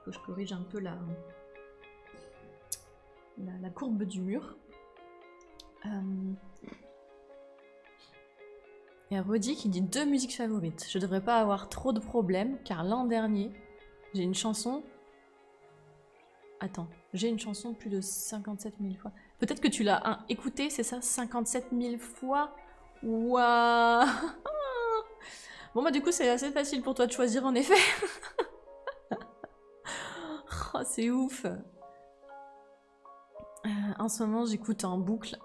Faut que je corrige un peu la courbe du mur. Il y a Rodi qui dit 2 musiques favorites. Je devrais pas avoir trop de problèmes car l'an dernier, j'ai une chanson... Attends, j'ai une chanson plus de 57 000 fois. Peut-être que tu l'as écoutée, c'est ça? 57 000 fois? Waouh. Bon bah du coup c'est assez facile pour toi de choisir en effet. Oh, c'est ouf. En ce moment j'écoute en boucle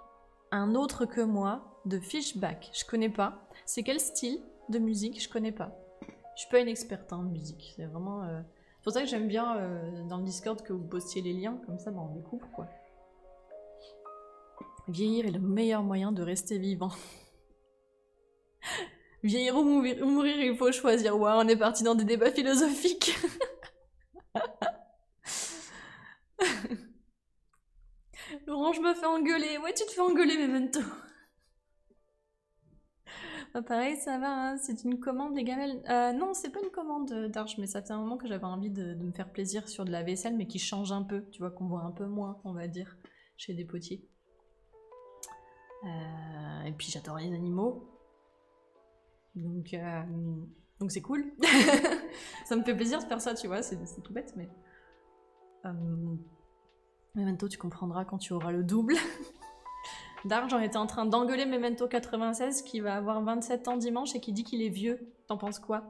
Un autre que moi de Fishback. Je connais pas. C'est quel style de musique? Je connais pas. Je suis pas une experte en musique. C'est vraiment... C'est pour ça que j'aime bien dans le Discord que vous postiez les liens, comme ça bah, on découvre quoi. Vieillir est le meilleur moyen de rester vivant. Vieillir ou mourir, il faut choisir. Waouh, on est parti dans des débats philosophiques. Laurent, je me fais engueuler. Ouais, tu te fais engueuler, Memento. Bah, pareil, ça va, hein. C'est une commande, les gamelles. Non, c'est pas une commande d'Arche, mais ça fait un moment que j'avais envie de me faire plaisir sur de la vaisselle, mais qui change un peu. Tu vois, qu'on voit un peu moins, on va dire, chez des potiers. Et puis j'adore les animaux. Donc c'est cool. Ça me fait plaisir de faire ça, tu vois, c'est tout bête, mais... Memento, tu comprendras quand tu auras le double. Dark, j'en étais en train d'engueuler Memento 96 qui va avoir 27 ans dimanche et qui dit qu'il est vieux. T'en penses quoi?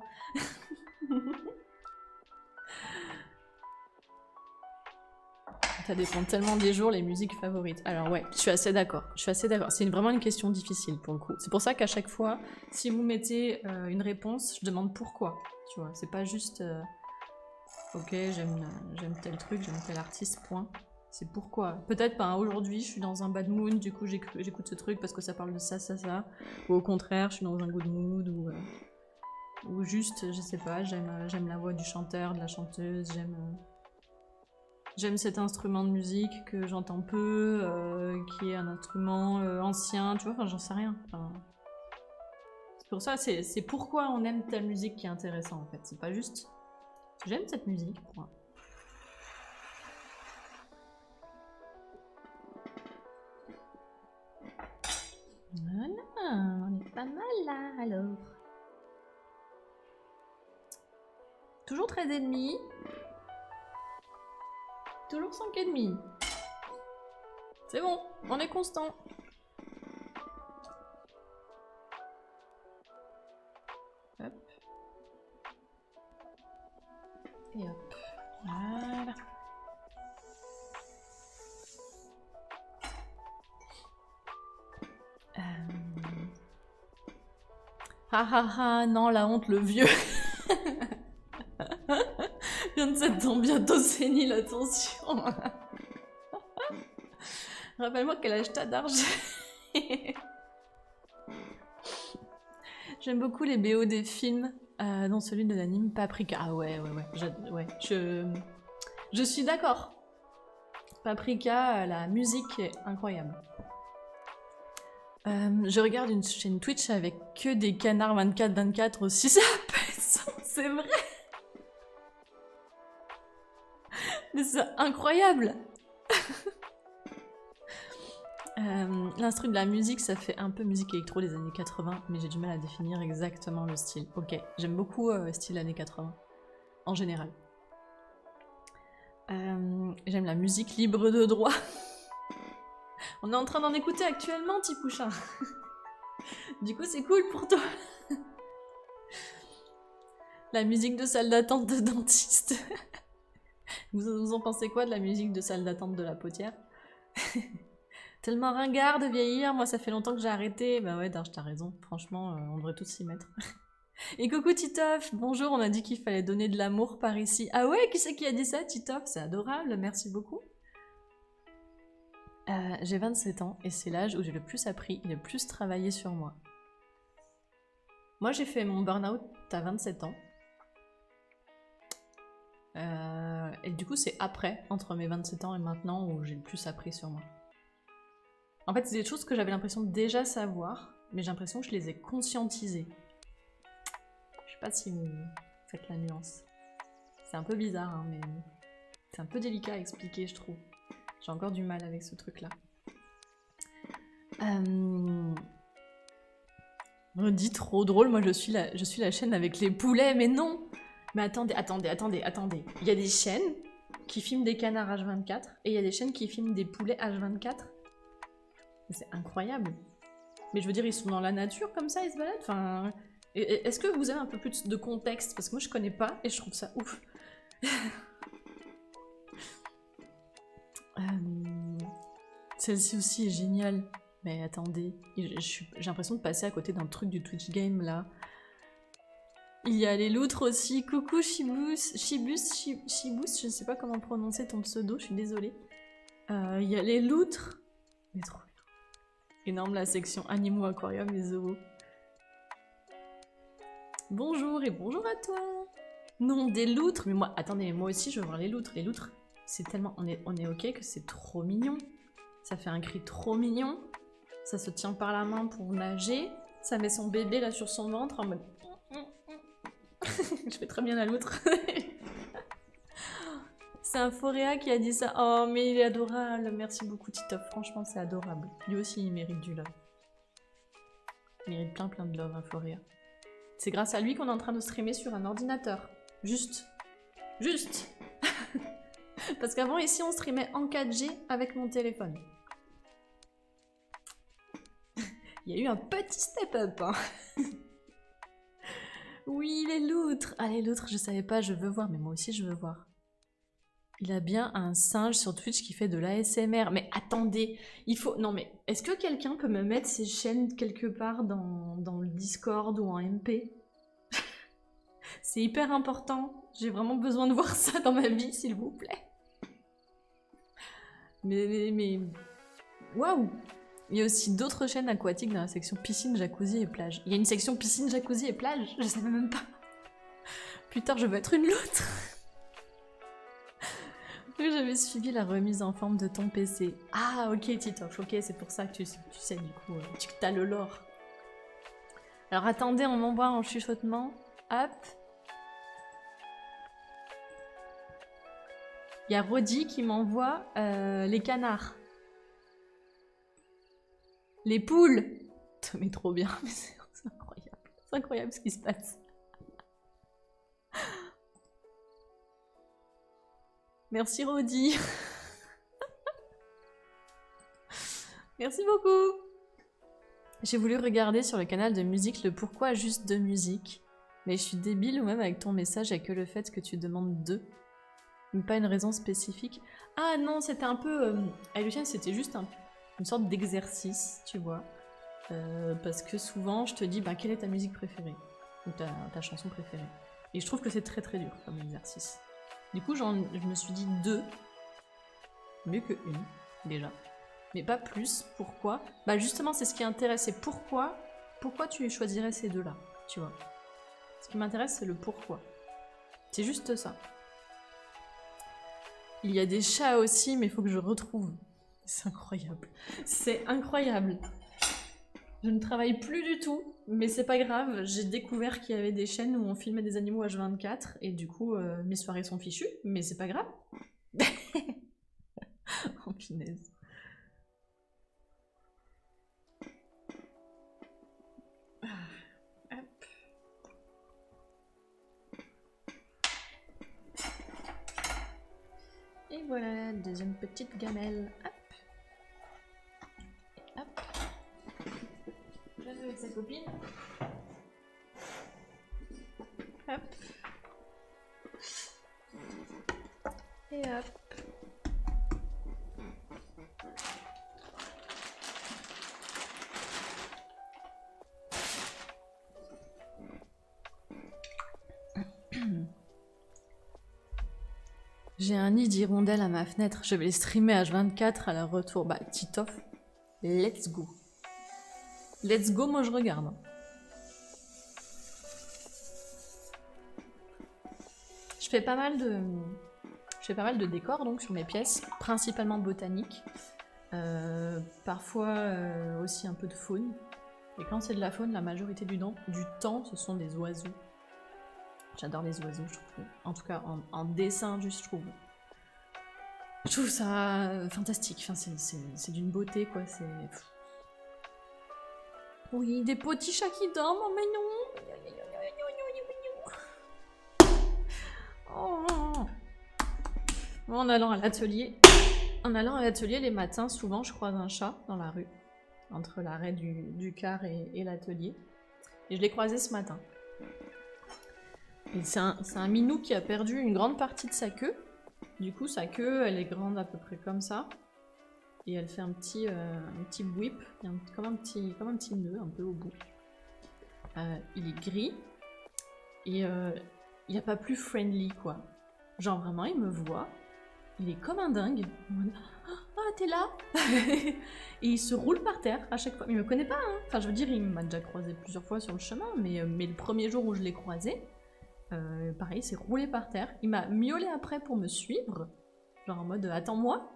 Ça dépend tellement des jours, les musiques favorites. Alors ouais, je suis assez d'accord. C'est vraiment une question difficile pour le coup. C'est pour ça qu'à chaque fois, si vous mettez une réponse, je demande pourquoi. Tu vois, c'est pas juste ok, j'aime tel truc, j'aime tel artiste, point. C'est pourquoi. Peut-être, ben, aujourd'hui, je suis dans un bad mood, du coup, j'écoute ce truc parce que ça parle de ça, ça, ça. Ou au contraire, je suis dans un good mood, ou juste, je sais pas, j'aime la voix du chanteur, de la chanteuse, j'aime cet instrument de musique que j'entends peu, qui est un instrument ancien, tu vois, enfin, j'en sais rien. Enfin, c'est pour ça, c'est pourquoi on aime telle musique qui est intéressant, en fait. C'est pas juste, j'aime cette musique, point. Voilà, on est pas mal là, alors. Toujours 13,5. Toujours 5,5. C'est bon, on est constant. Hop. Et hop. Voilà. Ah ah ah, non, la honte, le vieux. 27 ans, bientôt sénile, attention. Rappelle-moi quel âge t'as d'argent. J'aime beaucoup les BO des films, dont celui de l'anime Paprika. Ah ouais. Je suis d'accord. Paprika, la musique est incroyable. Je regarde une chaîne Twitch avec que des canards 24-24 aussi, ça pèse, c'est vrai. Mais c'est incroyable. L'instru de la musique, ça fait un peu musique électro des années 80, mais j'ai du mal à définir exactement le style. Ok, j'aime beaucoup style années 80, en général. J'aime la musique libre de droit. On est en train d'en écouter actuellement, Tipouchin. Du coup, c'est cool pour toi. La musique de salle d'attente de dentiste. Vous en pensez quoi de la musique de salle d'attente de la potière? Tellement ringard de vieillir, moi ça fait longtemps que j'ai arrêté. Bah ouais, Darge, t'as raison, franchement, on devrait tous s'y mettre. Et coucou Titoff, bonjour, on a dit qu'il fallait donner de l'amour par ici. Ah ouais, qui c'est qui a dit ça, Titoff? C'est adorable, merci beaucoup. J'ai 27 ans et c'est l'âge où j'ai le plus appris et le plus travaillé sur moi. Moi j'ai fait mon burn-out à 27 ans. Et du coup c'est après, entre mes 27 ans et maintenant, où j'ai le plus appris sur moi. En fait c'est des choses que j'avais l'impression de déjà savoir, mais j'ai l'impression que je les ai conscientisées. Je sais pas si vous faites la nuance. C'est un peu bizarre, hein, mais... C'est un peu délicat à expliquer, je trouve. J'ai encore du mal avec ce truc-là. Redit trop drôle, moi je suis la chaîne avec les poulets, mais non. Mais attendez. Il y a des chaînes qui filment des canards H24 et il y a des chaînes qui filment des poulets H24. C'est incroyable. Mais je veux dire, ils sont dans la nature comme ça, ils se baladent. Enfin, est-ce que vous avez un peu plus de contexte? Parce que moi je connais pas et je trouve ça ouf. Celle-ci aussi est géniale. Mais attendez, j'ai l'impression de passer à côté d'un truc du Twitch Game là. Il y a les loutres aussi. Coucou Shibus, je ne sais pas comment prononcer ton pseudo, je suis désolée. Il y a les loutres. Mais trop bien. Énorme la section animaux, aquarium et zoo. Bonjour et bonjour à toi. Non, des loutres. Mais moi, attendez, moi aussi je veux voir les loutres. Les loutres, c'est tellement... On est ok que c'est trop mignon. Ça fait un cri trop mignon. Ça se tient par la main pour nager. Ça met son bébé là sur son ventre en mode... Je fais très bien la loutre. C'est un Foréa qui a dit ça. Oh, mais il est adorable. Merci beaucoup, Titoff. Franchement, c'est adorable. Lui aussi, il mérite du love. Il mérite plein de love, un Foréa. C'est grâce à lui qu'on est en train de streamer sur un ordinateur. Juste. Parce qu'avant, ici, on streamait en 4G avec mon téléphone. Il y a eu un petit step-up. Hein. Oui, les loutres. Ah, les loutres, je savais pas, je veux voir. Mais moi aussi, je veux voir. Il a bien un singe sur Twitch qui fait de l'ASMR. Mais attendez, il faut... Non mais, est-ce que quelqu'un peut me mettre ses chaînes quelque part dans le Discord ou en MP? C'est hyper important. J'ai vraiment besoin de voir ça dans ma vie, s'il vous plaît. Mais... Waouh! Il y a aussi d'autres chaînes aquatiques dans la section piscine, jacuzzi et plage. Il y a une section piscine, jacuzzi et plage? Je savais même pas. Plus tard, je veux être une loutre. J'avais suivi la remise en forme de ton PC. Ah, ok, Titoff, ok, c'est pour ça que tu sais, du coup, tu as le lore. Alors attendez, on m'envoie en chuchotement. Hop. Il y a Rodi qui m'envoie les canards. Les poules. Mais trop bien, mais c'est incroyable. C'est incroyable ce qui se passe. Merci Rodi. Merci beaucoup. J'ai voulu regarder sur le canal de musique le pourquoi juste de musique. Mais je suis débile ou même avec ton message, il n'y a que le fait que tu demandes deux. Mais pas une raison spécifique. Ah non, c'était un peu... à Lucien, c'était juste une sorte d'exercice, tu vois. Parce que souvent, je te dis, bah, quelle est ta musique préférée? Ou ta chanson préférée. Et je trouve que c'est très dur comme exercice. Du coup, je me suis dit deux. Mieux que une, déjà. Mais pas plus. Pourquoi? Bah justement, c'est ce qui intéresse. C'est pourquoi tu choisirais ces deux-là, tu vois. Ce qui m'intéresse, c'est le pourquoi. C'est juste ça. Il y a des chats aussi, mais il faut que je retrouve. C'est incroyable. C'est incroyable. Je ne travaille plus du tout, mais c'est pas grave. J'ai découvert qu'il y avait des chaînes où on filmait des animaux H24, et du coup, mes soirées sont fichues, mais c'est pas grave. Oh, punaise. Hop. Et voilà, deuxième petite gamelle. Hop. Et hop. Je joue avec sa copine. Hop. Et hop. J'ai un nid d'hirondelle à ma fenêtre. Je vais les streamer H24 à la retour. Bah, Titoff, let's go. Let's go, moi je regarde. Je fais pas mal de décors donc sur mes pièces, principalement botaniques. Parfois aussi un peu de faune. Et quand c'est de la faune, la majorité du temps, ce sont des oiseaux. J'adore les oiseaux, je trouve. En tout cas, en dessin, juste, je trouve Je trouve ça fantastique. Enfin, c'est d'une beauté, quoi. C'est... Oui, des petits chats qui dorment. Oh, mais non. Oh. En allant à l'atelier, les matins, souvent, je croise un chat dans la rue, entre l'arrêt du car et l'atelier. Et je l'ai croisé ce matin. Et c'est un minou qui a perdu une grande partie de sa queue. Du coup, sa queue, elle est grande à peu près comme ça. Et elle fait un petit whip, comme un petit nœud un peu au bout. Il est gris. Et il n'y a pas plus friendly, quoi. Genre vraiment, il me voit. Il est comme un dingue. Ah, t'es là. Et il se roule par terre à chaque fois. Il me connaît pas, hein. Enfin, je veux dire, il m'a déjà croisé plusieurs fois sur le chemin. Mais le premier jour où je l'ai croisé, pareil, il s'est roulé par terre. Il m'a miaulé après pour me suivre. Genre en mode, attends-moi.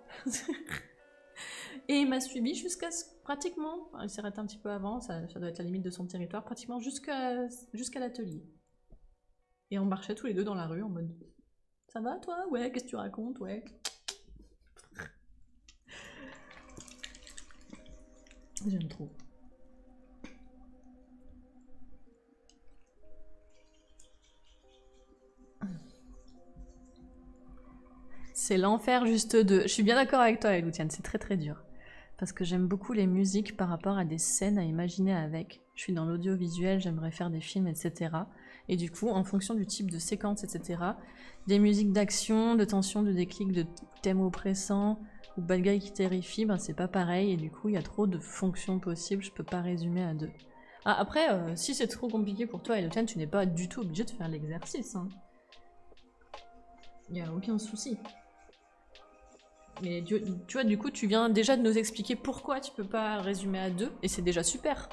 Et il m'a suivi jusqu'à pratiquement, il s'est arrêté un petit peu avant, ça doit être la limite de son territoire, pratiquement jusqu'à l'atelier. Et on marchait tous les deux dans la rue en mode ça va toi? Ouais, qu'est-ce que tu racontes? Ouais. J'aime trop. C'est l'enfer juste de... Je suis bien d'accord avec toi, Eloutiane, c'est très très dur. Parce que j'aime beaucoup les musiques par rapport à des scènes à imaginer avec. Je suis dans l'audiovisuel, j'aimerais faire des films, etc. Et du coup, en fonction du type de séquence, etc., des musiques d'action, de tension, de déclic, de thème oppressant, ou bad guy qui terrifie, ben c'est pas pareil. Et du coup, il y a trop de fonctions possibles, je peux pas résumer à deux. Ah, après, si c'est trop compliqué pour toi, Eloutiane, tu n'es pas du tout obligé de faire l'exercice. Hein. Il n'y a aucun souci. Mais tu vois, du coup, tu viens déjà de nous expliquer pourquoi tu peux pas résumer à deux, et c'est déjà super.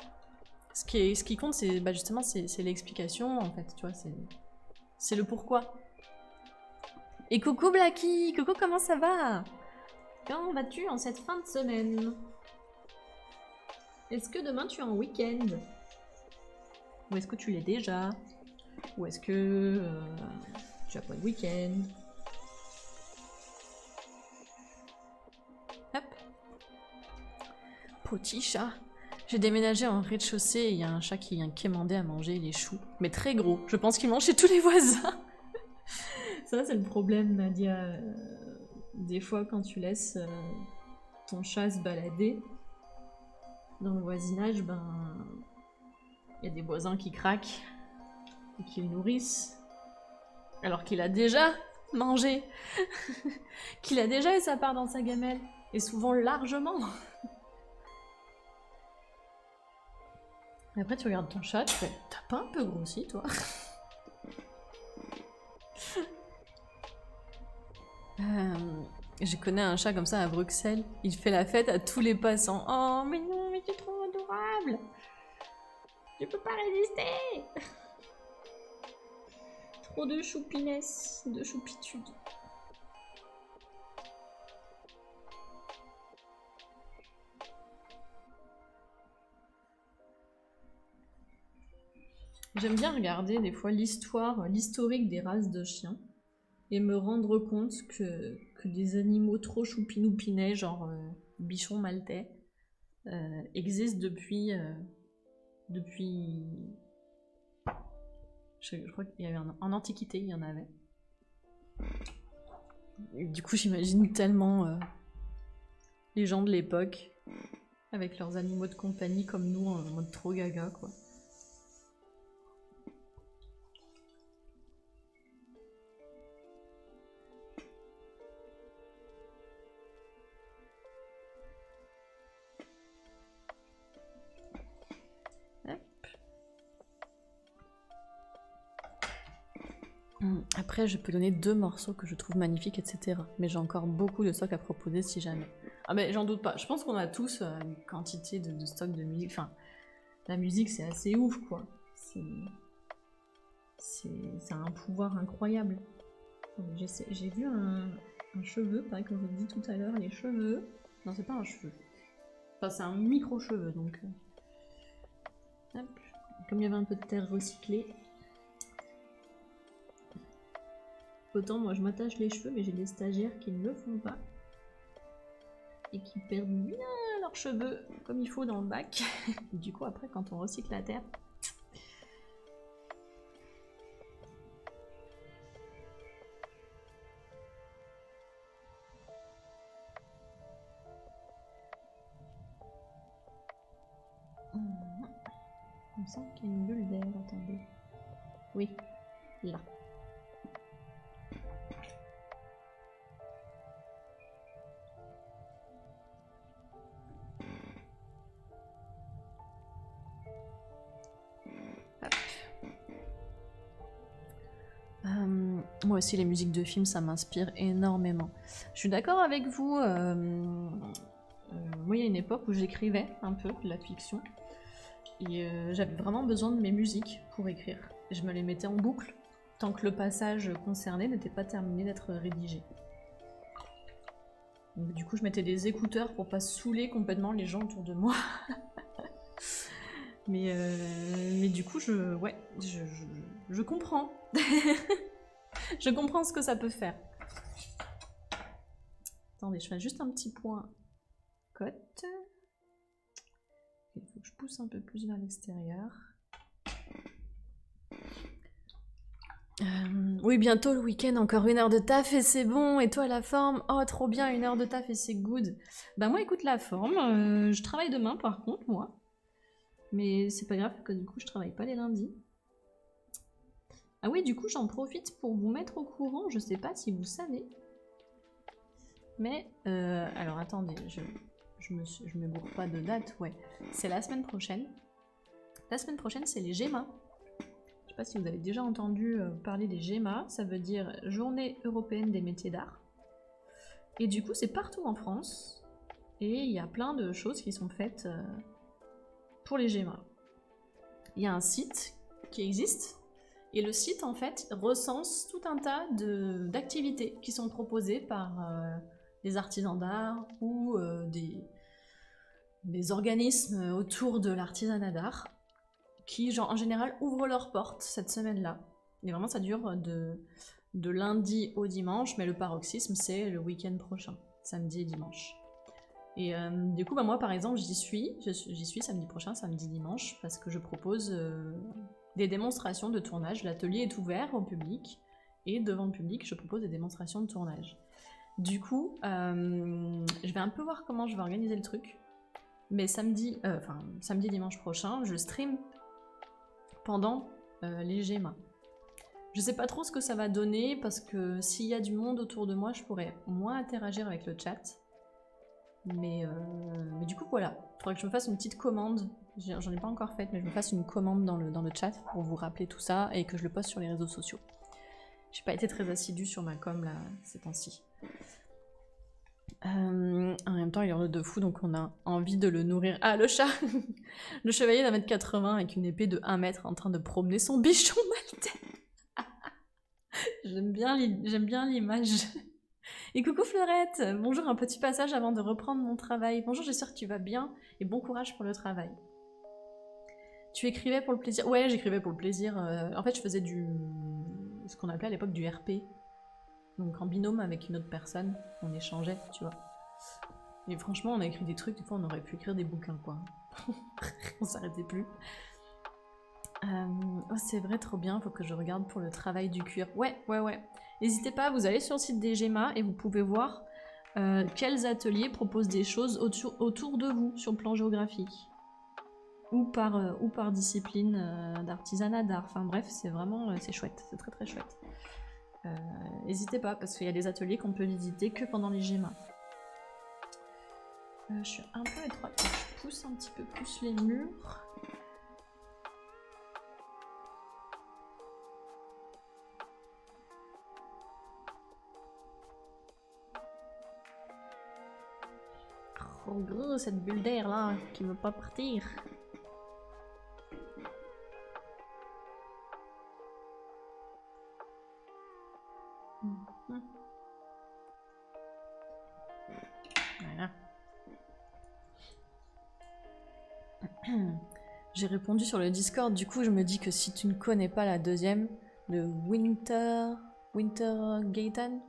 Ce qui compte, c'est justement c'est l'explication, en fait, tu vois, c'est le pourquoi. Et coucou Blacky, coucou, comment ça va? Comment vas-tu en cette fin de semaine? Est-ce que demain tu es en week-end? Ou est-ce que tu l'es déjà? Ou est-ce que tu as pas de week-end? Hop. Petit chat. J'ai déménagé en rez-de-chaussée et il y a un chat qui vient quémander à manger les choux. Mais très gros. Je pense qu'il mange chez tous les voisins. Ça, c'est le problème, Nadia. Des fois, quand tu laisses ton chat se balader dans le voisinage, ben... il y a des voisins qui craquent et qui le nourrissent. Alors qu'il a déjà mangé. Qu'il a déjà eu sa part dans sa gamelle. Et souvent largement. Et après, tu regardes ton chat, tu fais « T'as pas un peu grossi, toi ?» Je connais un chat comme ça à Bruxelles. Il fait la fête à tous les passants. « Oh, mais non, mais t'es trop adorable !» Je peux pas résister. Trop de choupinesse, de choupitude. J'aime bien regarder des fois l'historique des races de chiens et me rendre compte que des animaux trop choupinoupinets, genre bichon maltais, existent depuis... Je crois qu'il y avait en Antiquité, il y en avait. Et du coup, j'imagine tellement les gens de l'époque avec leurs animaux de compagnie comme nous en mode trop gaga, quoi. Après, je peux donner 2 morceaux que je trouve magnifiques, etc. Mais j'ai encore beaucoup de stock à proposer si jamais. Ah mais j'en doute pas. Je pense qu'on a tous une quantité de stock de musique. Enfin, la musique, c'est assez ouf, quoi. Ça a un pouvoir incroyable. J'ai vu un cheveu, pareil comme je vous ai dit tout à l'heure, les cheveux... Non, c'est pas un cheveu. Enfin, c'est un micro-cheveu, donc... Hop. Comme il y avait un peu de terre recyclée... Autant moi je m'attache les cheveux, mais j'ai des stagiaires qui ne le font pas. et qui perdent bien leurs cheveux comme il faut dans le bac. Du coup, après, quand on recycle la terre... Il me semble qu'il y a une bulle d'air, attendez. Oui, là. Moi aussi, les musiques de films, ça m'inspire énormément. Je suis d'accord avec vous. Moi, il y a une époque où j'écrivais un peu de la fiction. Et j'avais vraiment besoin de mes musiques pour écrire. Et je me les mettais en boucle tant que le passage concerné n'était pas terminé d'être rédigé. Donc, du coup, je mettais des écouteurs pour pas saouler complètement les gens autour de moi. mais du coup, je comprends. Je comprends ce que ça peut faire. Attendez, je fais juste un petit point cote. Il faut que je pousse un peu plus vers l'extérieur. Oui, bientôt le week-end, encore 1 heure de taf et c'est bon. Et toi, la forme? Oh, trop bien, 1 heure de taf et c'est good. Bah moi, écoute, la forme, je travaille demain par contre, moi. Mais c'est pas grave, parce que du coup, je travaille pas les lundis. Ah oui, du coup, j'en profite pour vous mettre au courant, je sais pas si vous savez. Mais, alors attendez, je me bourre pas de date, ouais. C'est la semaine prochaine. La semaine prochaine, c'est les GEMA. Je sais pas si vous avez déjà entendu parler des GEMA, ça veut dire Journée Européenne des Métiers d'Art. Et du coup, c'est partout en France. Et il y a plein de choses qui sont faites pour les GEMA. Il y a un site qui existe. Et le site, en fait, recense tout un tas d'activités qui sont proposées par des artisans d'art ou des organismes autour de l'artisanat d'art qui, genre, en général, ouvrent leurs portes cette semaine-là. Et vraiment, ça dure de lundi au dimanche, mais le paroxysme, c'est le week-end prochain, samedi et dimanche. Et du coup, bah, moi, par exemple, j'y suis samedi prochain, samedi, dimanche, parce que je propose des démonstrations de tournage. L'atelier est ouvert au public, et devant le public, je propose des démonstrations de tournage. Du coup, je vais un peu voir comment je vais organiser le truc. Mais samedi, dimanche prochain, je stream pendant les GEMA. Je sais pas trop ce que ça va donner, parce que s'il y a du monde autour de moi, je pourrais moins interagir avec le chat. Mais du coup, voilà. Il faudrait que je me fasse une petite commande. J'en ai pas encore faite, mais je me fasse une commande dans le chat pour vous rappeler tout ça et que je le poste sur les réseaux sociaux. J'ai pas été très assidue sur ma com là ces temps-ci. En même temps, il est en de fou, donc on a envie de le nourrir. Ah, le chat. Le chevalier d'1m80 avec une épée de 1 mètre en train de promener son bichon maltais. J'aime bien l'image. Et coucou Fleurette, bonjour, un petit passage avant de reprendre mon travail. Bonjour, j'espère que tu vas bien et bon courage pour le travail. Tu écrivais pour le plaisir? Ouais, j'écrivais pour le plaisir. En fait, je faisais ce qu'on appelait à l'époque du RP. Donc en binôme avec une autre personne, on échangeait, tu vois. Et franchement, on a écrit des trucs, des fois on aurait pu écrire des bouquins, quoi. On s'arrêtait plus. Oh, c'est vrai, trop bien, faut que je regarde pour le travail du cuir. Ouais. N'hésitez pas, vous allez sur le site des GEMA et vous pouvez voir quels ateliers proposent des choses autour de vous sur le plan géographique. Ou par discipline d'artisanat d'art. Enfin bref, c'est vraiment c'est chouette, c'est très très chouette. N'hésitez pas, parce qu'il y a des ateliers qu'on peut visiter que pendant les GEMA. Je suis un peu étroite, donc je pousse un petit peu plus les murs. Oh gros, cette bulle d'air là, qui veut pas partir. Voilà. J'ai répondu sur le Discord, du coup je me dis que si tu ne connais pas la deuxième, le Winter Gatan,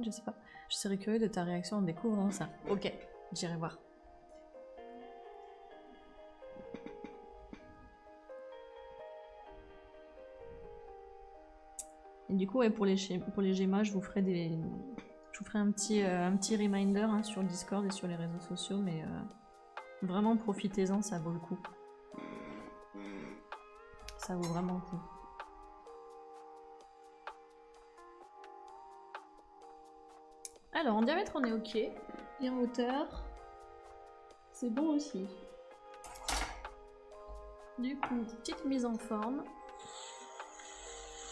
je sais pas. Je serais curieux de ta réaction en découvrant ça. Ok. J'irai voir. Et du coup, ouais, pour les GEMA, je vous ferai un petit reminder hein, sur le Discord et sur les réseaux sociaux, mais vraiment profitez-en, ça vaut le coup. Ça vaut vraiment le coup. Alors, en diamètre, on est ok. Et en hauteur, c'est bon aussi. Du coup, petite mise en forme.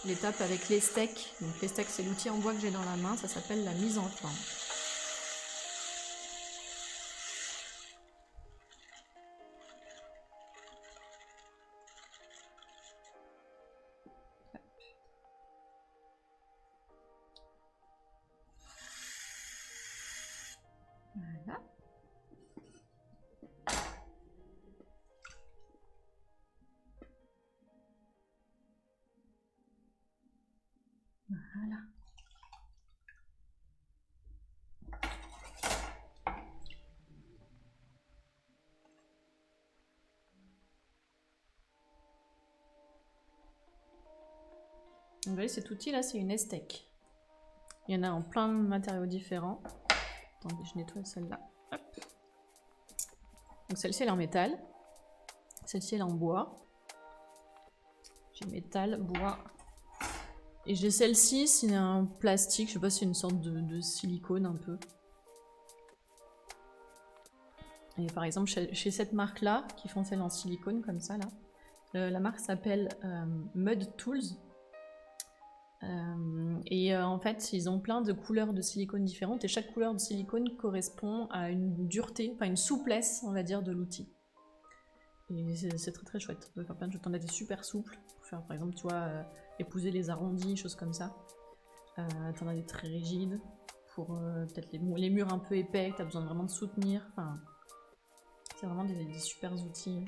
L'étape avec les steaks. Donc les steaks, c'est l'outil en bois que j'ai dans la main. Ça s'appelle la mise en forme. Voilà. Voilà. Vous voyez, cet outil là, c'est une estèque. Il y en a en plein de matériaux différents. Attendez, je nettoie celle-là. Donc celle-ci elle est en métal. Celle-ci elle est en bois. J'ai métal, bois. Et j'ai celle-ci, c'est un plastique, je sais pas si c'est une sorte de silicone un peu. Et par exemple, chez cette marque-là, qui font celle en silicone comme ça, là, la marque s'appelle Mud Tools. En fait, ils ont plein de couleurs de silicone différentes et chaque couleur de silicone correspond à une dureté, enfin une souplesse, on va dire, de l'outil. Et c'est très très chouette. On peut faire plein de choses. T'en as des super souples pour faire, par exemple, tu vois, épouser les arrondis, choses comme ça. T'en as des très rigides pour peut-être les murs un peu épais que t'as besoin vraiment de soutenir. Enfin, c'est vraiment des super outils.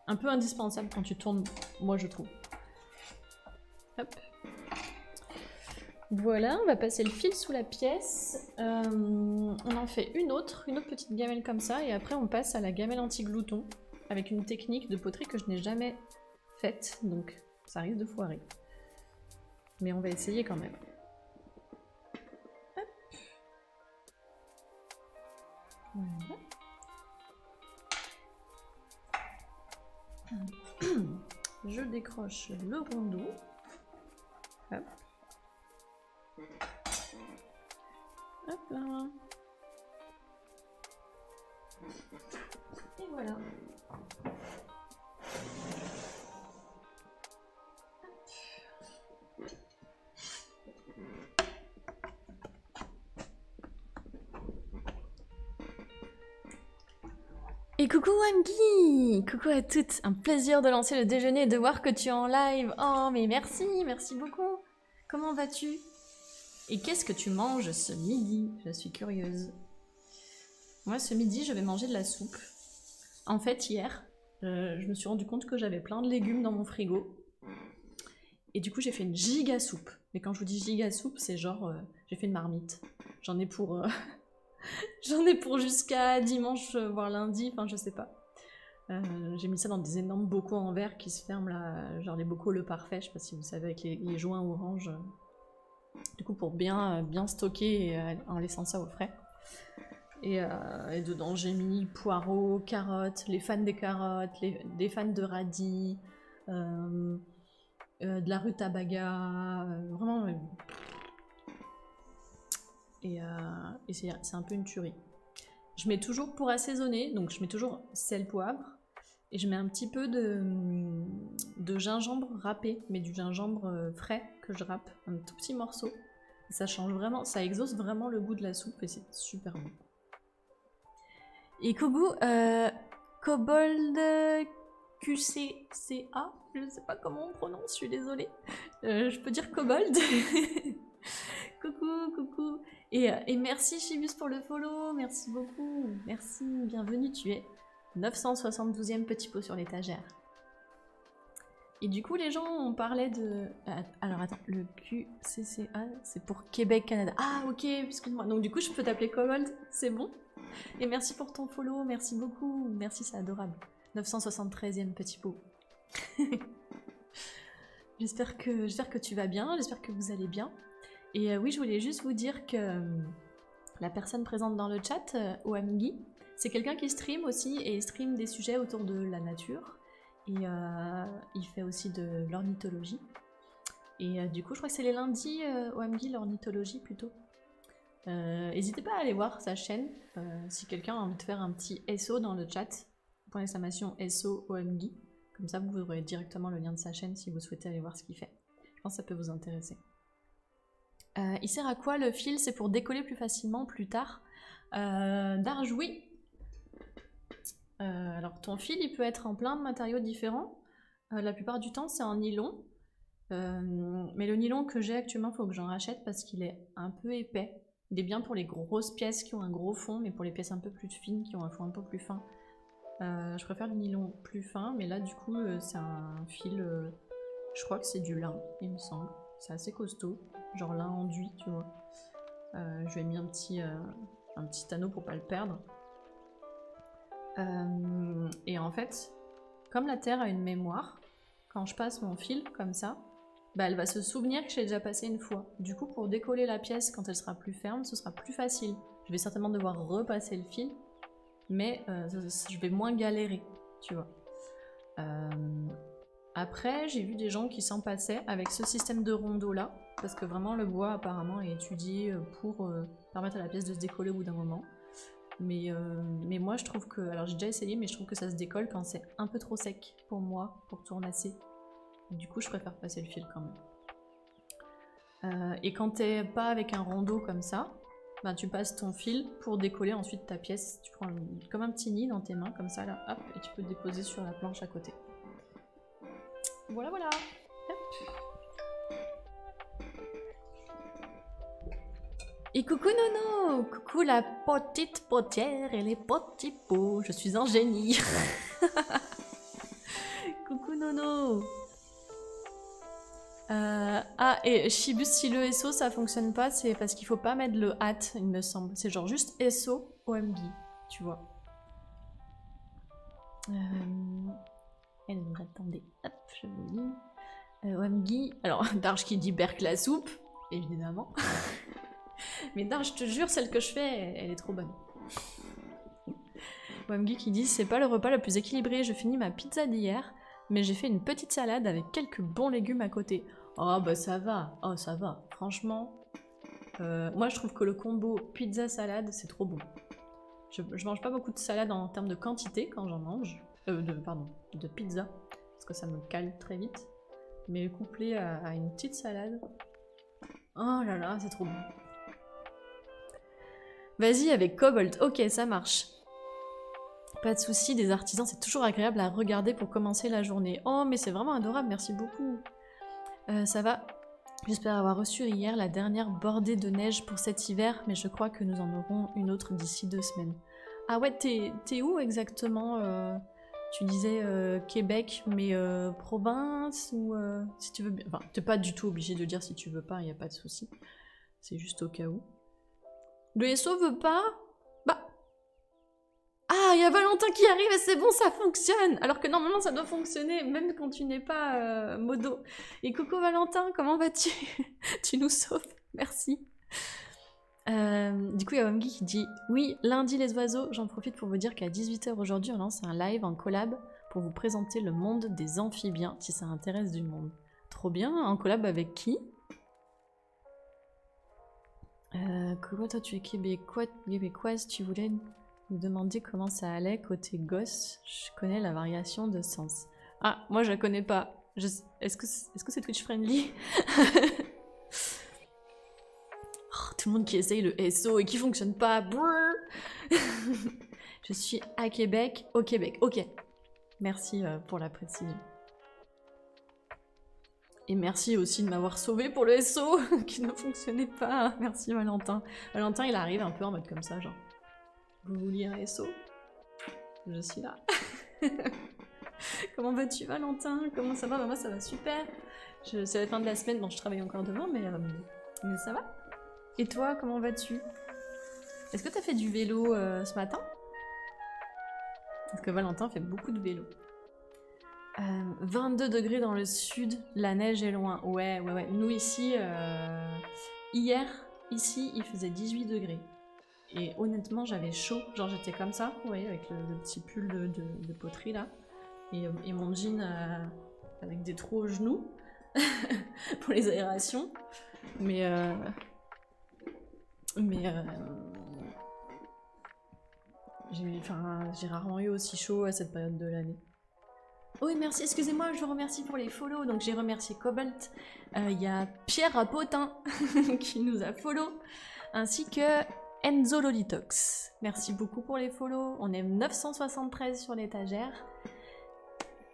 Un peu indispensables quand tu tournes, moi je trouve. Hop. Voilà, on va passer le fil sous la pièce. On en fait une autre petite gamelle comme ça, et après on passe à la gamelle anti-glouton, avec une technique de poterie que je n'ai jamais faite, donc ça risque de foirer. Mais on va essayer quand même. Hop. Voilà. Je décroche le rondeau. Hop. Hop là. Et voilà. Et coucou Angie! Coucou à toutes! Un plaisir de lancer le déjeuner et de voir que tu es en live. Oh mais merci, merci beaucoup! Comment vas-tu? Et qu'est-ce que tu manges ce midi? Je suis curieuse. Moi ce midi je vais manger de la soupe. En fait hier, je me suis rendu compte que j'avais plein de légumes dans mon frigo. Et du coup j'ai fait une giga soupe. Mais quand je vous dis giga soupe, c'est genre j'ai fait une marmite. J'en ai pour... J'en ai pour jusqu'à dimanche, voire lundi, enfin je sais pas. J'ai mis ça dans des énormes bocaux en verre qui se ferment là, genre les bocaux Le Parfait, je sais pas si vous savez, avec les joints orange. Du coup pour bien stocker en laissant ça au frais. Et dedans j'ai mis poireaux, carottes, les fans des carottes, des fans de radis, de la rutabaga, vraiment... Et c'est un peu une tuerie. Je mets toujours pour assaisonner, donc je mets toujours sel, poivre, et je mets un petit peu de gingembre râpé, mais du gingembre frais que je râpe, un tout petit morceau. Et ça change vraiment, ça exauce vraiment le goût de la soupe et c'est super bon. Et coucou, Kobold QCCA, je sais pas comment on prononce, je suis désolée. Je peux dire Kobold. Coucou, coucou. Et merci Chibus pour le follow, merci beaucoup, merci, bienvenue, tu es 972e petit pot sur l'étagère. Et du coup, les gens, on parlait de... Alors attends, le QCCA, c'est pour Québec-Canada. Ah ok, excuse-moi. Donc du coup, je peux t'appeler Kobold, c'est bon. Et merci pour ton follow, merci beaucoup. Merci, c'est adorable. 973e petit pot. J'espère que tu vas bien, j'espère que vous allez bien. Et oui, je voulais juste vous dire que la personne présente dans le chat, Oamgi, c'est quelqu'un qui stream aussi, et stream des sujets autour de la nature. Et il fait aussi de l'ornithologie. Et du coup, je crois que c'est les lundis, Oamgi, l'ornithologie plutôt. N'hésitez pas à aller voir sa chaîne, si quelqu'un a envie de faire un petit SO dans le chat, point d'exclamation SO Oamgi. Comme ça, vous aurez directement le lien de sa chaîne si vous souhaitez aller voir ce qu'il fait. Je pense que ça peut vous intéresser. Il sert à quoi le fil? C'est pour décoller plus facilement plus tard. Darge, oui. Alors ton fil, il peut être en plein de matériaux différents. La plupart du temps, c'est en nylon. Mais le nylon que j'ai actuellement, il faut que j'en rachète parce qu'il est un peu épais. Il est bien pour les grosses pièces qui ont un gros fond, mais pour les pièces un peu plus fines qui ont un fond un peu plus fin. Je préfère le nylon plus fin, mais là du coup c'est un fil, je crois que c'est du lin, il me semble. C'est assez costaud, genre lin enduit, tu vois. Je lui ai mis un petit anneau pour pas le perdre. Et en fait, comme la terre a une mémoire, quand je passe mon fil comme ça, bah, elle va se souvenir que j'ai déjà passé une fois. Du coup, pour décoller la pièce quand elle sera plus ferme, ce sera plus facile. Je vais certainement devoir repasser le fil, mais je vais moins galérer, tu vois. Après, j'ai vu des gens qui s'en passaient avec ce système de rondeau là, parce que vraiment le bois apparemment est étudié pour permettre à la pièce de se décoller au bout d'un moment. Mais moi je trouve que, alors j'ai déjà essayé, mais je trouve que ça se décolle quand c'est un peu trop sec pour moi, pour tournasser. Du coup je préfère passer le fil quand même. Et quand t'es pas avec un rondeau comme ça, ben tu passes ton fil pour décoller ensuite ta pièce. Tu prends comme un petit nid dans tes mains, comme ça là, hop, et tu peux le déposer sur la planche à côté. Voilà, voilà. Hop. Et coucou Nono, coucou la petite potière et les petits pots, je suis un génie. Coucou Nono. Ah, et Shibus, si le SO ça fonctionne pas, c'est parce qu'il faut pas mettre le hâte, il me semble. C'est genre juste SO OMG, tu vois. Alors, attendez, hop, je vous lis. OMG, alors Darge qui dit Berk la soupe, évidemment. Mais Darge, je te jure, celle que je fais, elle est trop bonne. OMG qui dit c'est pas le repas le plus équilibré, je finis ma pizza d'hier, mais j'ai fait une petite salade avec quelques bons légumes à côté. Oh bah ça va, oh ça va, franchement. Moi je trouve que le combo pizza-salade c'est trop bon. Je mange pas beaucoup de salade en termes de quantité quand j'en mange. De pizza, parce que ça me cale très vite. Mais couplé à une petite salade. Oh là là, c'est trop bon. Vas-y avec Kobold, ok ça marche. Pas de soucis, des artisans, c'est toujours agréable à regarder pour commencer la journée. Oh, mais c'est vraiment adorable, merci beaucoup. Ça va. J'espère avoir reçu hier la dernière bordée de neige pour cet hiver, mais je crois que nous en aurons une autre d'ici 2 semaines. Ah ouais, t'es où exactement Tu disais Québec, mais province ou si tu veux bien. Enfin, t'es pas du tout obligé de dire si tu veux pas, y a pas de souci. C'est juste au cas où. Le SO veut pas? Bah. Ah, il y a Valentin qui arrive et c'est bon, ça fonctionne. Alors que normalement, ça doit fonctionner même quand tu n'es pas modo. Et coucou Valentin, comment vas-tu? Tu nous sauves, merci. Du coup, il y a Omgi qui dit « Oui, lundi les oiseaux, j'en profite pour vous dire qu'à 18 h aujourd'hui, on lance un live en collab pour vous présenter le monde des amphibiens, si ça intéresse du monde. » Trop bien, en collab avec qui? Comment toi tu es québécoise, tu voulais me demander comment ça allait côté gosse, je connais la variation de sens. Ah, moi je la connais pas. Est-ce que c'est Twitch friendly? Oh, tout le monde qui essaye le SO et qui fonctionne pas. Je suis à Québec, au Québec. Ok. Merci pour la précision. Et merci aussi de m'avoir sauvé pour le SO qui ne fonctionnait pas. Merci Valentin. Valentin il arrive un peu en mode comme ça, genre. Vous vouliez un SO? Je suis là. Comment vas-tu, Valentin? Comment ça va? Bah, moi, ça va super. C'est la fin de la semaine, bon, je travaille encore demain, mais ça va. Et toi, comment vas-tu? Est-ce que t'as fait du vélo ce matin? Parce que Valentin fait beaucoup de vélo. 22 degrés dans le sud, la neige est loin. Ouais. Nous ici, hier, ici, il faisait 18 degrés. Et honnêtement, j'avais chaud. Genre, j'étais comme ça, vous voyez, avec le petit pull de poterie là. Et mon jean avec des trous aux genoux pour les aérations. Mais j'ai rarement eu aussi chaud à cette période de l'année. Oui, merci, excusez-moi, je vous remercie pour les follow. Donc j'ai remercié Cobalt. Il y a Pierre Apotin qui nous a follow, ainsi que Enzo Lolitox. Merci beaucoup pour les follow. On est 973 sur l'étagère.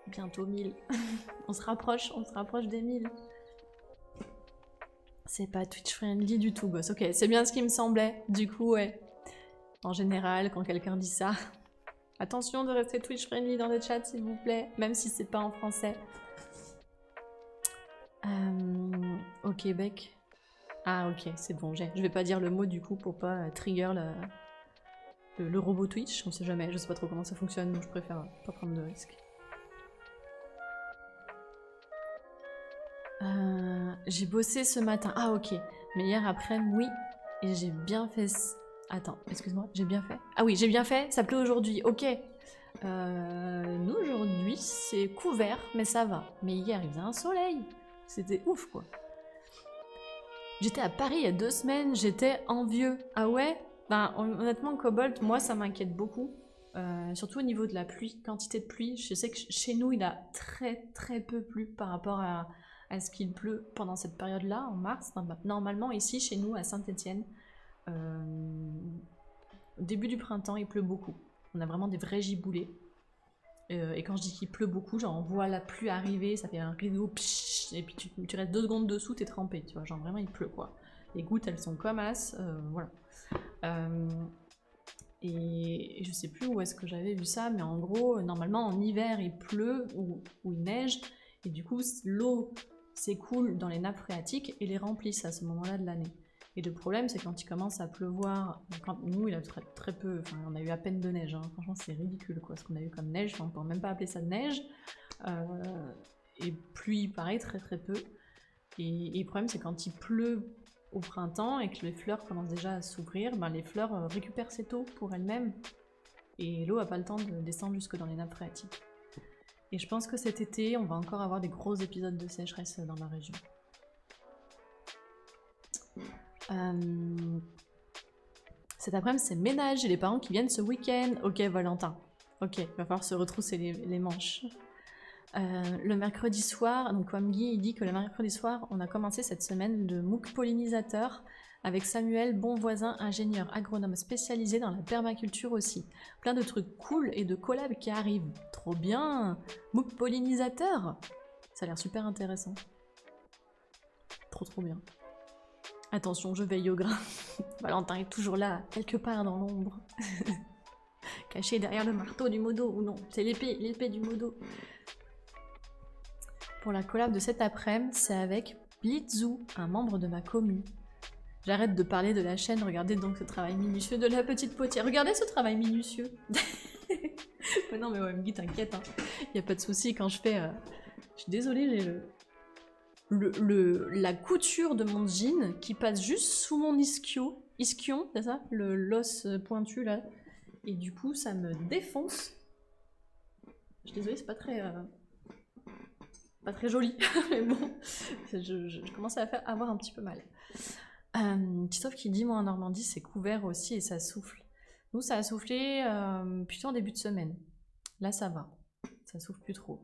Bientôt 1000. on se rapproche des 1000. C'est pas Twitch friendly du tout, boss. Ok, c'est bien ce qui me semblait. Du coup, ouais. En général, quand quelqu'un dit ça, attention de rester Twitch friendly dans le chat, s'il vous plaît, même si c'est pas en français. Au Québec. Ah, ok, c'est bon, je vais pas dire le mot du coup pour pas trigger le robot Twitch. On sait jamais, je sais pas trop comment ça fonctionne, donc je préfère pas prendre de risques. J'ai bossé ce matin. Ah, ok. Mais hier après, oui. Et j'ai bien fait. Attends, excuse-moi, j'ai bien fait. Ah oui, j'ai bien fait, ça pleut aujourd'hui, ok. Nous aujourd'hui, c'est couvert, mais ça va. Mais hier, il faisait un soleil. C'était ouf, quoi. J'étais à Paris il y a 2 semaines, j'étais envieux. Ah ouais? Ben, honnêtement, Cobalt, moi, ça m'inquiète beaucoup. Surtout au niveau de la pluie, quantité de pluie. Je sais que chez nous, il a très peu plu par rapport à ce qu'il pleut pendant cette période-là, en mars. Normalement, ici, chez nous, à Saint-Étienne, au début du printemps, il pleut beaucoup. On a vraiment des vrais giboulées. Et quand je dis qu'il pleut beaucoup, genre on voit la pluie arriver, ça fait un rideau, psh, et puis tu restes 2 secondes dessous, t'es trempé, tu vois, genre vraiment il pleut quoi. Les gouttes elles sont comme as, voilà. Et je sais plus où est-ce que j'avais vu ça, mais en gros, normalement en hiver il pleut ou il neige, et du coup l'eau s'écoule dans les nappes phréatiques et les remplissent à ce moment-là de l'année. Et le problème, c'est quand il commence à pleuvoir, quand nous, il a très peu, enfin, on a eu à peine de neige, hein. Franchement, c'est ridicule, quoi, ce qu'on a eu comme neige, enfin, on peut même pas appeler ça de neige, et pluie, pareil, très peu. Et le problème, c'est quand il pleut au printemps et que les fleurs commencent déjà à s'ouvrir, ben, les fleurs récupèrent cette eau pour elles-mêmes, et l'eau n'a pas le temps de descendre jusque dans les nappes phréatiques. Et je pense que cet été, on va encore avoir des gros épisodes de sécheresse dans la région. Cet après-midi, c'est ménage, j'ai les parents qui viennent ce week-end. Ok, Valentin. Ok, il va falloir se retrousser les manches. Le mercredi soir, donc comme Guy il dit que le mercredi soir, on a commencé cette semaine le MOOC pollinisateur avec Samuel, bon voisin, ingénieur agronome spécialisé dans la permaculture aussi. Plein de trucs cool et de collabs qui arrivent. Trop bien! MOOC pollinisateur! Ça a l'air super intéressant. Trop bien. Attention, je veille au grain. Valentin est toujours là, quelque part dans l'ombre. Caché derrière le marteau du modo, ou non, c'est l'épée du modo. Pour la collab de cet après-midi, c'est avec Blitzou, un membre de ma commu. J'arrête de parler de la chaîne, regardez donc ce travail minutieux de la petite potière. Regardez ce travail minutieux. Mais non mais OMG, t'inquiète, hein. Y a pas de souci quand je fais... Je suis désolée, j'ai la couture de mon jean qui passe juste sous mon ischion, c'est ça? L'os pointu là. Et du coup, ça me défonce. Je suis désolée, c'est pas très joli. Mais bon, je commence à avoir un petit peu mal. Titoff qui dit, moi en Normandie, c'est couvert aussi et ça souffle. Nous, ça a soufflé plutôt en début de semaine. Là, ça va. Ça souffle plus trop.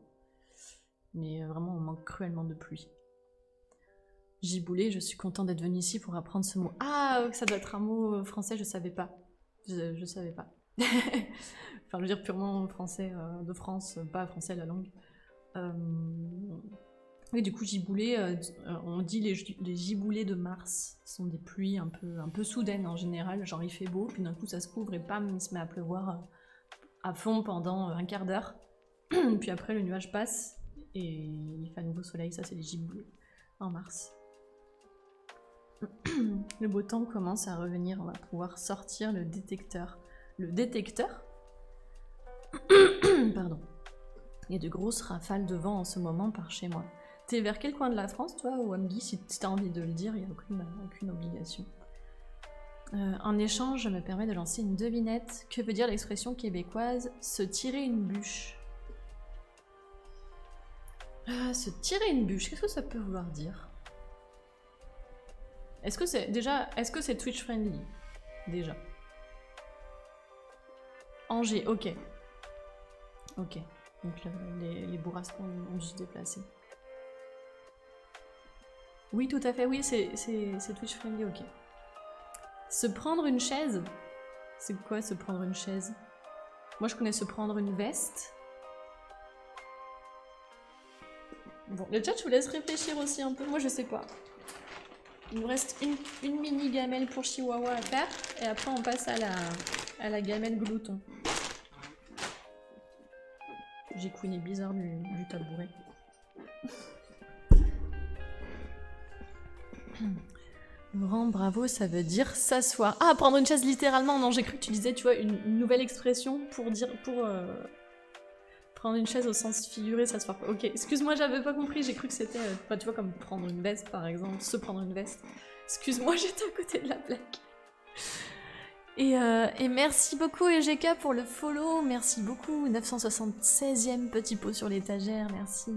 Mais vraiment, on manque cruellement de pluie. Giboulé, je suis contente d'être venue ici pour apprendre ce mot. Ah, ça doit être un mot français, je savais pas. Je savais pas. Enfin, je veux dire purement français de France, pas français la langue. Oui, du coup, giboulé, on dit les giboulées de mars sont des pluies un peu soudaines en général. Genre, il fait beau, puis d'un coup, ça se couvre et bam, il se met à pleuvoir à fond pendant un quart d'heure. Puis après, le nuage passe et il fait un nouveau soleil. Ça, c'est les giboulées en mars. Le beau temps commence à revenir. On va pouvoir sortir le détecteur. Le détecteur? Pardon. Il y a de grosses rafales de vent en ce moment par chez moi. T'es vers quel coin de la France, toi, ou Amgui? Si t'as envie de le dire, il n'y a aucune obligation. En échange, je me permets de lancer une devinette. Que veut dire l'expression québécoise « se tirer une bûche » ? Se tirer une bûche, qu'est-ce que ça peut vouloir dire? Est-ce que c'est Twitch friendly? Déjà. Angers, ok. Ok. Donc les bourrasques ont dû se déplacer. Oui, tout à fait, oui, c'est Twitch friendly, ok. Se prendre une chaise? C'est quoi se prendre une chaise? Moi je connais se prendre une veste. Bon, le chat, je vous laisse réfléchir aussi un peu, moi je sais pas. Il nous reste une mini gamelle pour Chihuahua à faire, et après on passe à la gamelle glouton. J'ai couiné bizarre du tabouret. Laurent, bravo, ça veut dire s'asseoir. Ah, prendre une chaise littéralement. Non, j'ai cru que tu disais, tu vois, une nouvelle expression pour prendre une chaise au sens figuré, s'asseoir. Ok, excuse-moi, j'avais pas compris. J'ai cru que c'était, tu vois, comme prendre une veste, par exemple, se prendre une veste. Excuse-moi, j'étais à côté de la plaque. Et merci beaucoup EGK pour le follow. Merci beaucoup. 976e petit pot sur l'étagère. Merci.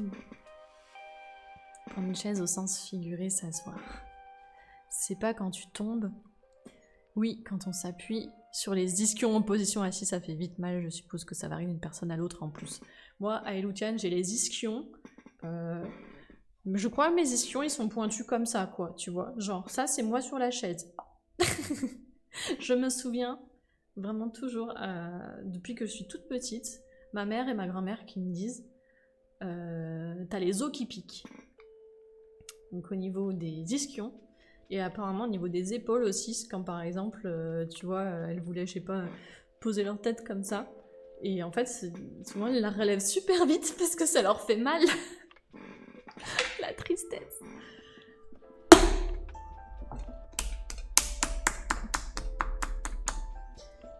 Prendre une chaise au sens figuré, s'asseoir. C'est pas quand tu tombes. Oui, quand on s'appuie sur les ischions en position assise, ça fait vite mal. Je suppose que ça varie d'une personne à l'autre en plus. Moi, à Eloutian, j'ai les ischions. Je crois que mes ischions, ils sont pointus comme ça, quoi, tu vois. Genre, ça, c'est moi sur la chaise. Je me souviens vraiment toujours, depuis que je suis toute petite, ma mère et ma grand-mère qui me disent t'as les os qui piquent. Donc au niveau des ischions. Et apparemment au niveau des épaules aussi, quand par exemple, tu vois, elles voulaient, je sais pas, poser leur tête comme ça. Et en fait, souvent elles la relèvent super vite parce que ça leur fait mal. La tristesse.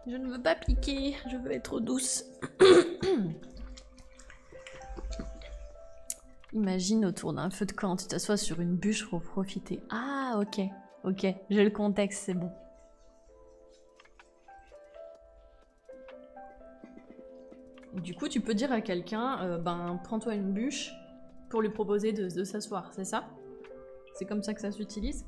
Je ne veux pas piquer, je veux être douce. Imagine autour d'un feu de camp, tu t'assois sur une bûche pour profiter. Ah, ok, ok, j'ai le contexte, c'est bon. Du coup, tu peux dire à quelqu'un, ben, prends-toi une bûche pour lui proposer de s'asseoir, c'est ça? C'est comme ça que ça s'utilise?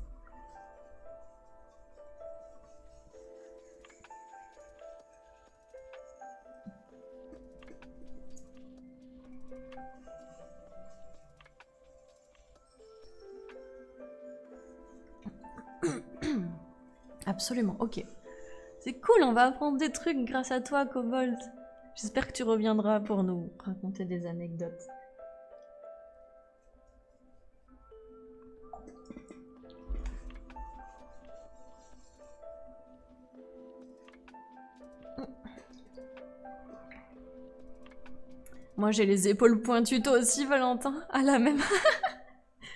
Absolument, ok. C'est cool, on va apprendre des trucs grâce à toi, Cobalt. J'espère que tu reviendras pour nous raconter des anecdotes. Moi j'ai les épaules pointues, toi aussi Valentin? Ah la même.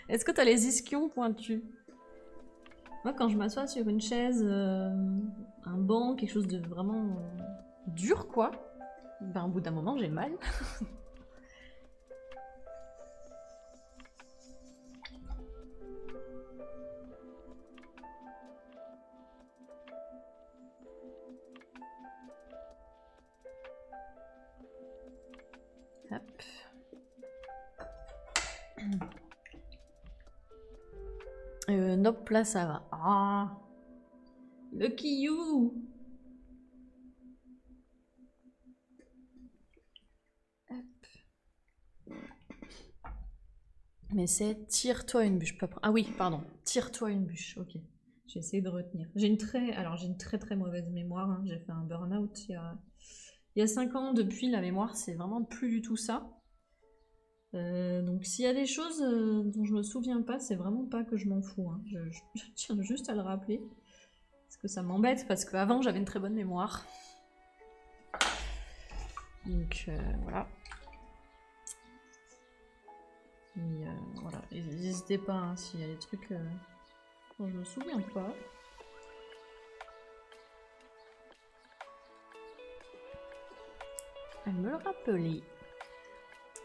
Est-ce que t'as les ischions pointus? Moi quand je m'assois sur une chaise, un banc, quelque chose de vraiment dur quoi, ben au bout d'un moment j'ai mal. Hop. Nope, là ça va. Ah, Lucky you. Hop. Mais c'est tire-toi une bûche. Ah oui, pardon. Tire-toi une bûche. Ok. J'ai essayé de retenir. J'ai une très mauvaise mémoire. Hein. J'ai fait un burn-out il y a 5 ans. Depuis, la mémoire, c'est vraiment plus du tout ça. Donc s'il y a des choses dont je me souviens pas, c'est vraiment pas que je m'en fous. Hein. Je tiens juste à le rappeler. Parce que ça m'embête, parce qu'avant j'avais une très bonne mémoire. Donc voilà. Mais voilà, n'hésitez pas hein, s'il y a des trucs dont je me souviens pas. Elle me le rappelait.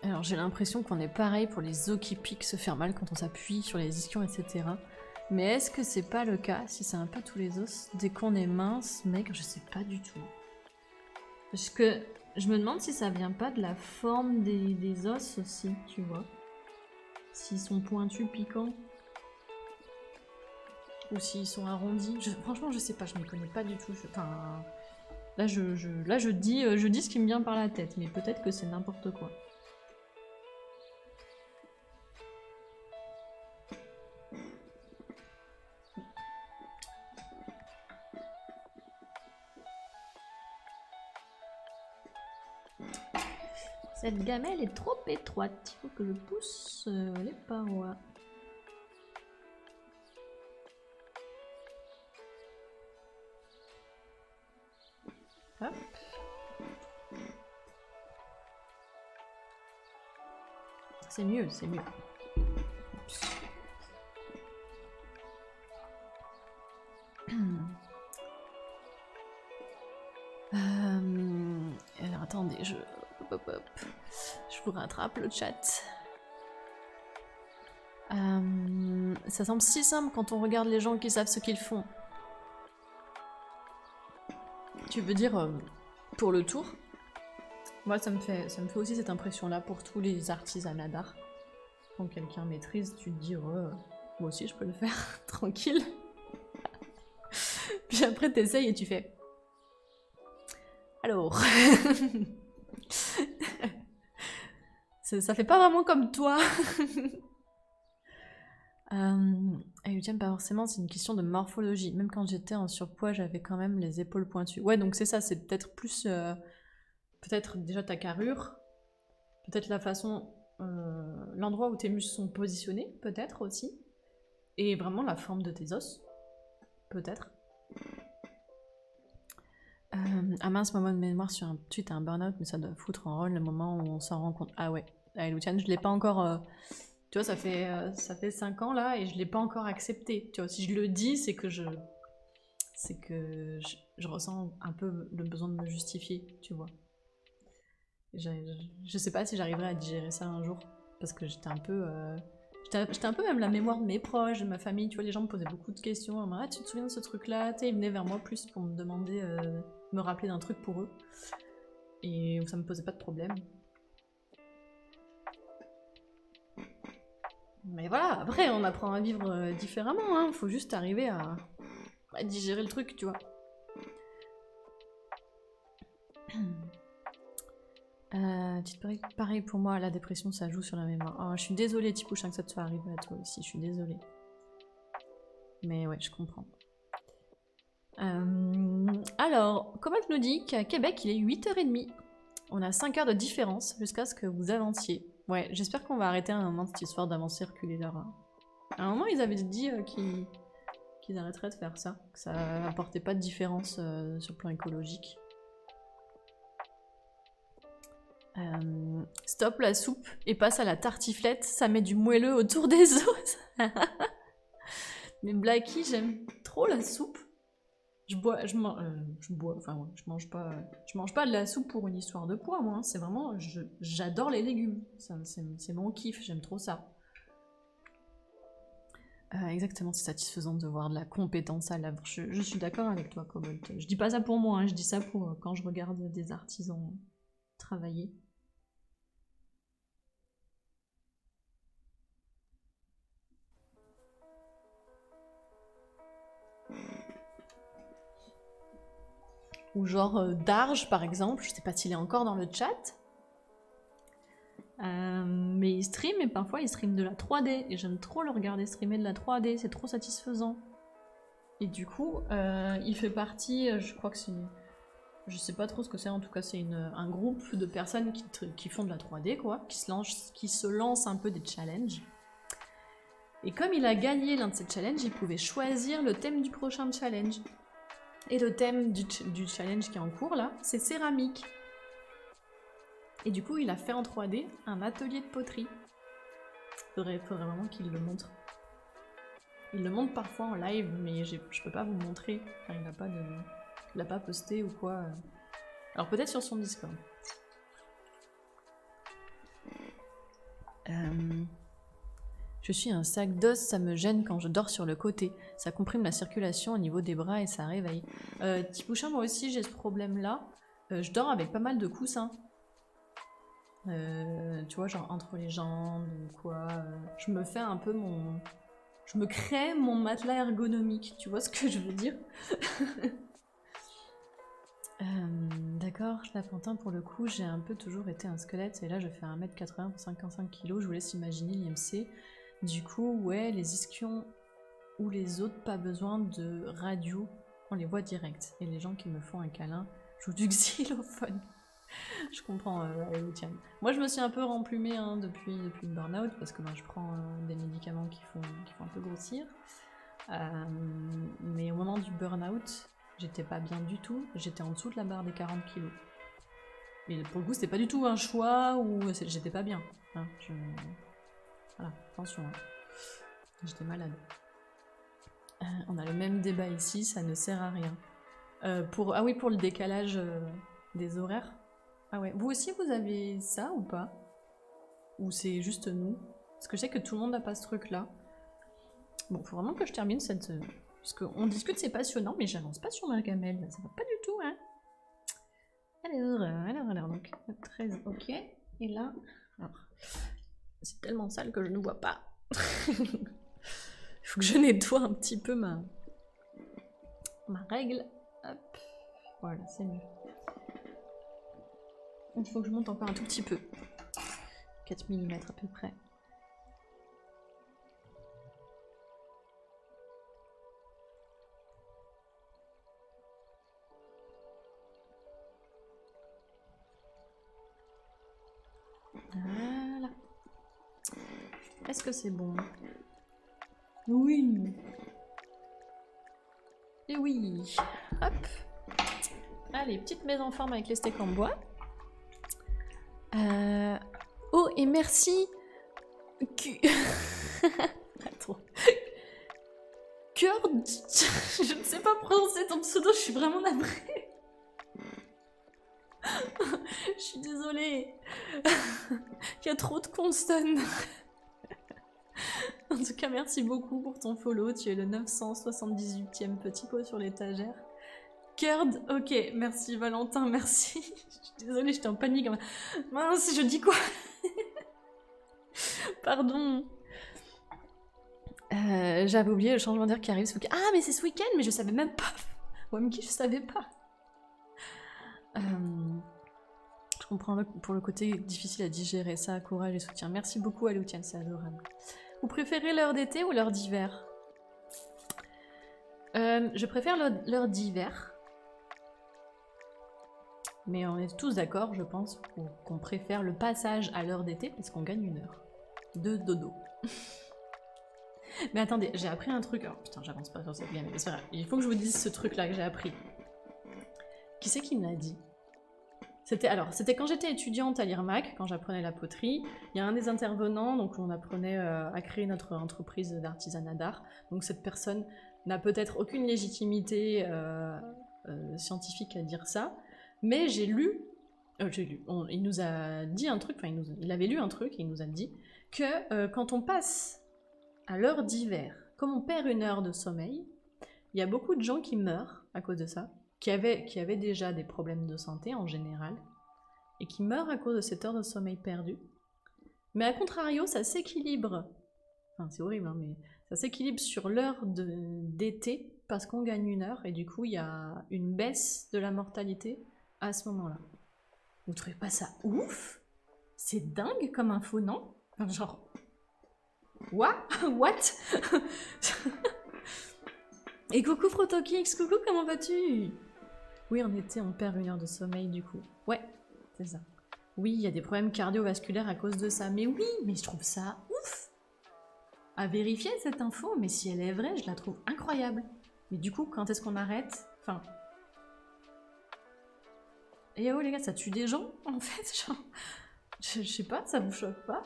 Alors j'ai l'impression qu'on est pareil pour les os qui piquent, se faire mal quand on s'appuie sur les ischions, etc. Mais est-ce que c'est pas le cas si c'est un peu tous les os dès qu'on est mince, maigre, je sais pas du tout. Parce que je me demande si ça vient pas de la forme des os aussi, tu vois. S'ils sont pointus, piquants. Ou s'ils sont arrondis. Franchement, je sais pas, je m'y connais pas du tout. Enfin, là, je dis ce qui me vient par la tête, mais peut-être que c'est n'importe quoi. Cette gamelle est trop étroite. Il faut que je pousse les parois. Hop. C'est mieux, c'est mieux. Alors attendez, je vous rattrape le chat. Ça semble si simple quand on regarde les gens qui savent ce qu'ils font. Tu veux dire pour le tour? Moi ça me fait aussi cette impression-là pour tous les artisanats d'art. Quand quelqu'un maîtrise, tu te dis moi aussi je peux le faire, tranquille. Puis après t'essayes et tu fais... Alors... ça fait pas vraiment comme toi. Ayutian, pas forcément, c'est une question de morphologie. Même quand j'étais en surpoids, j'avais quand même les épaules pointues. Ouais, donc c'est ça, c'est peut-être plus... peut-être déjà ta carrure, peut-être la façon... l'endroit où tes muscles sont positionnés, peut-être aussi. Et vraiment la forme de tes os, peut-être. Ah mince, moment de mémoire sur un tweet, un burn-out, mais ça doit foutre en rôle le moment où on s'en rend compte. Ah ouais, Luciane, je l'ai pas encore... tu vois, ça fait 5 ans là, et je l'ai pas encore accepté. Tu vois, si je le dis, c'est que je ressens un peu le besoin de me justifier, tu vois. Je sais pas si j'arriverai à digérer ça un jour, parce que j'étais un peu... J'étais un peu même la mémoire de mes proches, de ma famille, tu vois, les gens me posaient beaucoup de questions. Ah, tu te souviens de ce truc-là? Tu sais, ils venaient vers moi plus pour me demander, me rappeler d'un truc pour eux. Et ça me posait pas de problème. Mais voilà, après, on apprend à vivre différemment, hein. Faut juste arriver à digérer le truc, tu vois. Pareil pour moi, la dépression, ça joue sur la mémoire. Oh, je suis désolée, Tipouchin, que ça te soit arrivé à toi aussi, je suis désolée. Mais ouais, je comprends. Alors, Commode nous dit qu'à Québec, il est 8h30. On a 5 heures de différence jusqu'à ce que vous avanciez. Ouais, j'espère qu'on va arrêter un moment cette histoire d'avancer, reculer l'heure. À un moment, ils avaient dit qu'ils arrêteraient de faire ça, que ça apportait pas de différence sur le plan écologique. Stop la soupe et passe à la tartiflette, ça met du moelleux autour des os. Mais Blacky, j'aime trop la soupe. Je mange pas de la soupe pour une histoire de poids, moi. C'est vraiment, j'adore les légumes. C'est mon kiff, j'aime trop ça. Exactement, c'est satisfaisant de voir de la compétence à l'œuvre. Je suis d'accord avec toi, Cobalt. Je dis pas ça pour moi, hein, je dis ça pour quand je regarde des artisans travailler. Ou genre Darge, par exemple, je sais pas s'il est encore dans le chat. Mais il stream et parfois il stream de la 3D et j'aime trop le regarder streamer de la 3D, c'est trop satisfaisant. Et du coup, il fait partie, je crois que c'est... Je sais pas trop ce que c'est, en tout cas c'est un groupe de personnes qui font de la 3D, quoi, qui se lancent un peu des challenges. Et comme il a gagné l'un de ces challenges, il pouvait choisir le thème du prochain challenge. Et le thème du challenge qui est en cours, là, c'est céramique. Et du coup, il a fait en 3D un atelier de poterie. Faudrait vraiment qu'il le montre. Il le montre parfois en live, mais je peux pas vous le montrer. Enfin, il a pas posté ou quoi. Alors peut-être sur son Discord. Je suis un sac d'os, ça me gêne quand je dors sur le côté. Ça comprime la circulation au niveau des bras et ça réveille. Tipouchin, moi aussi j'ai ce problème-là. Je dors avec pas mal de coussins. Tu vois, genre entre les jambes ou quoi. Je me fais un peu mon... Je me crée mon matelas ergonomique, tu vois ce que je veux dire? D'accord, Lapentin, pour le coup, j'ai un peu toujours été un squelette, et là je fais 1m80 pour 55 kg, je vous laisse imaginer l'IMC. Du coup, ouais, les ischions ou les autres, pas besoin de radio, on les voit direct. Et les gens qui me font un câlin jouent du xylophone. Je comprends, Luciane. Moi, je me suis un peu remplumée hein, depuis le burn-out, parce que ben, je prends des médicaments qui font un peu grossir. Mais au moment du burn-out, j'étais pas bien du tout, j'étais en dessous de la barre des 40 kilos. Mais pour le coup, c'était pas du tout un choix ou j'étais pas bien. Hein, voilà, attention. Hein. J'étais malade. On a le même débat ici, ça ne sert à rien. Ah oui, pour le décalage des horaires. Ah ouais, vous aussi vous avez ça ou pas? Ou c'est juste nous? Parce que je sais que tout le monde n'a pas ce truc-là. Bon, faut vraiment que je termine cette... Parce qu'on discute, c'est passionnant, mais j'avance pas sur ma gamelle. Ça va pas du tout, hein. Alors, donc 13, ok. Et là, c'est tellement sale que je ne vois pas. Il faut que je nettoie un petit peu ma règle. Hop. Voilà, c'est mieux. Il faut que je monte encore un tout petit peu. 4 mm à peu près. Voilà. Est-ce que c'est bon? Oui. Et oui. Hop. Allez, petite mise en forme avec les steaks en bois. Oh, et merci. Attends. Kurt. Je ne sais pas prononcer ton pseudo, je suis vraiment navrée. Je suis désolée. Il y a trop de consonnes. En tout cas, merci beaucoup pour ton follow. Tu es le 978e petit pot sur l'étagère. Curd, ok, merci Valentin, merci. Je suis désolée, j'étais en panique. Mince, je dis quoi? Pardon. J'avais oublié le changement d'heure qui arrive ce week-end. Ah, mais c'est ce week-end, mais je savais même pas. Wamki, je savais pas. Je comprends pour le côté difficile à digérer ça, courage et soutien. Merci beaucoup Aloutiane, c'est adorable. Vous préférez l'heure d'été ou l'heure d'hiver? Je préfère l'heure d'hiver. Mais on est tous d'accord, je pense, qu'on préfère le passage à l'heure d'été parce qu'on gagne une heure de dodo. Mais attendez, j'ai appris un truc. Oh putain, j'avance pas sur cette game, mais c'est vrai. Il faut que je vous dise ce truc-là que j'ai appris. Qui c'est qui me l'a dit? C'était quand j'étais étudiante à l'IRMAC, quand j'apprenais la poterie. Il y a un des intervenants, donc on apprenait à créer notre entreprise d'artisanat d'art. Donc cette personne n'a peut-être aucune légitimité scientifique à dire ça, mais il nous a dit un truc, enfin il avait lu un truc et il nous a dit que quand on passe à l'heure d'hiver, comme on perd une heure de sommeil, il y a beaucoup de gens qui meurent à cause de ça, qui avaient déjà des problèmes de santé en général, et qui meurent à cause de cette heure de sommeil perdue. Mais à contrario, ça s'équilibre, enfin c'est horrible, hein, mais ça s'équilibre sur l'heure d'été, parce qu'on gagne une heure, et du coup il y a une baisse de la mortalité à ce moment-là. Vous trouvez pas ça ouf? C'est dingue comme info, non? Enfin, genre... What? Et coucou Protokix, coucou, comment vas-tu? Oui, en été, on perd une heure de sommeil du coup. Ouais, c'est ça. Oui, il y a des problèmes cardiovasculaires à cause de ça. Mais oui, mais je trouve ça ouf! À vérifier cette info, mais si elle est vraie, je la trouve incroyable. Mais du coup, quand est-ce qu'on arrête? Enfin... Et oh les gars, ça tue des gens, en fait, genre... Je sais pas, ça vous choque pas?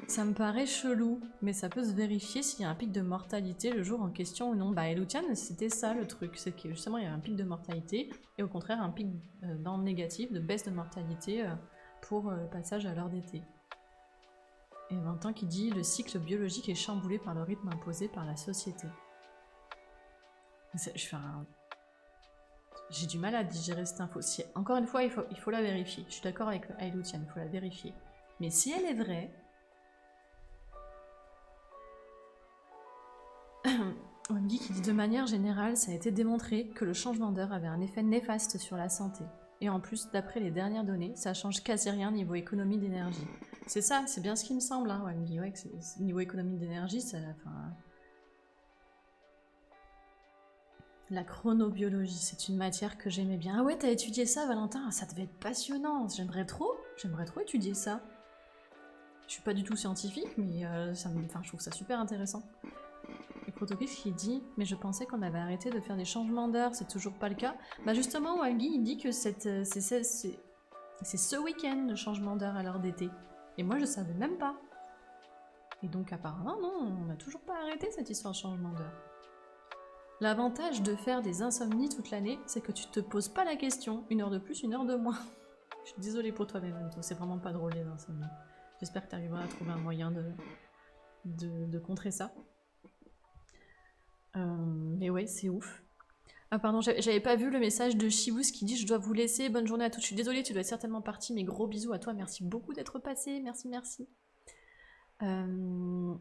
Ça me paraît chelou, mais ça peut se vérifier s'il y a un pic de mortalité le jour en question ou non. Bah, Eloutian, c'était ça le truc, c'est que justement il y avait un pic de mortalité et au contraire un pic dans le négatif, de baisse de mortalité pour le passage à l'heure d'été. Et Valentin qui dit le cycle biologique est chamboulé par le rythme imposé par la société. J'ai du mal à digérer cette info. Encore une fois, il faut la vérifier. Je suis d'accord avec Eloutian, il faut la vérifier. Mais si elle est vraie, Wangi qui dit de manière générale, ça a été démontré que le changement d'heure avait un effet néfaste sur la santé. Et en plus, d'après les dernières données, ça change quasi rien niveau économie d'énergie. C'est ça, c'est bien ce qui me semble, hein, Wangi, ouais, que niveau économie d'énergie, ça... Enfin, la chronobiologie, c'est une matière que j'aimais bien. Ah ouais, t'as étudié ça, Valentin? Ça devait être passionnant. J'aimerais trop étudier ça. Je suis pas du tout scientifique, mais je trouve ça super intéressant. Et Protokis qui dit « Mais je pensais qu'on avait arrêté de faire des changements d'heure, c'est toujours pas le cas. » Bah justement, Wangi, il dit que c'est ce week-end le changement d'heure à l'heure d'été. Et moi, je savais même pas. Et donc apparemment, non, on n'a toujours pas arrêté cette histoire de changement d'heure. L'avantage de faire des insomnies toute l'année, c'est que tu te poses pas la question, 1 heure de plus, 1 heure de moins. Je suis désolée pour toi, Memento, c'est vraiment pas drôle les insomnies. J'espère que tu arriveras à trouver un moyen de contrer ça. Mais ouais, c'est ouf. Ah pardon, j'avais pas vu le message de Shibus qui dit « Je dois vous laisser, bonne journée à tous. » Je suis désolée, tu dois être certainement partie, mais gros bisous à toi, merci beaucoup d'être passé, merci, merci. Il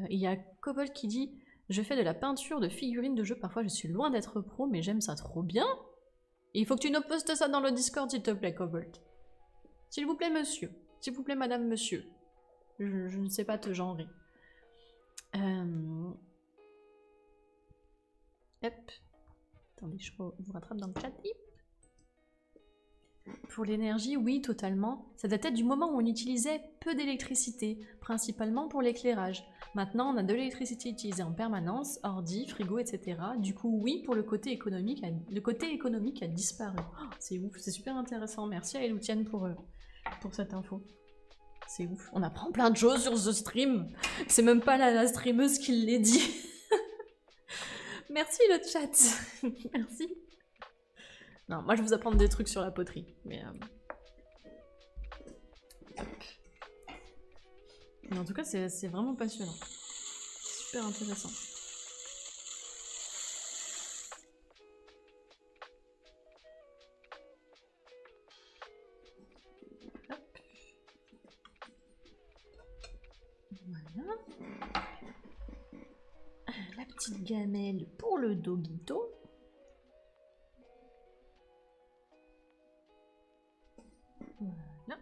y a Kobold qui dit « Je fais de la peinture de figurines de jeux, parfois je suis loin d'être pro, mais j'aime ça trop bien. » Et il faut que tu nous postes ça dans le Discord, s'il te plaît, Kobold. S'il vous plaît, monsieur. S'il vous plaît, madame, monsieur. Je ne sais pas te genrer. Hop. Attendez, je vous rattrape dans le chat. Pour l'énergie, oui, totalement. Ça datait du moment où on utilisait peu d'électricité, principalement pour l'éclairage. Maintenant, on a de l'électricité utilisée en permanence, ordi, frigo, etc. Du coup, oui, pour le côté économique a disparu. Oh, c'est ouf, c'est super intéressant. Merci à Eloutian pour cette info. C'est ouf. On apprend plein de choses sur ce stream. C'est même pas la streameuse qui l'a dit. Merci le chat. Merci. Non, moi je vais vous apprendre des trucs sur la poterie. Mais en tout cas, c'est vraiment passionnant. Super intéressant. Hop. Voilà. La petite gamelle pour le dogito. Voilà.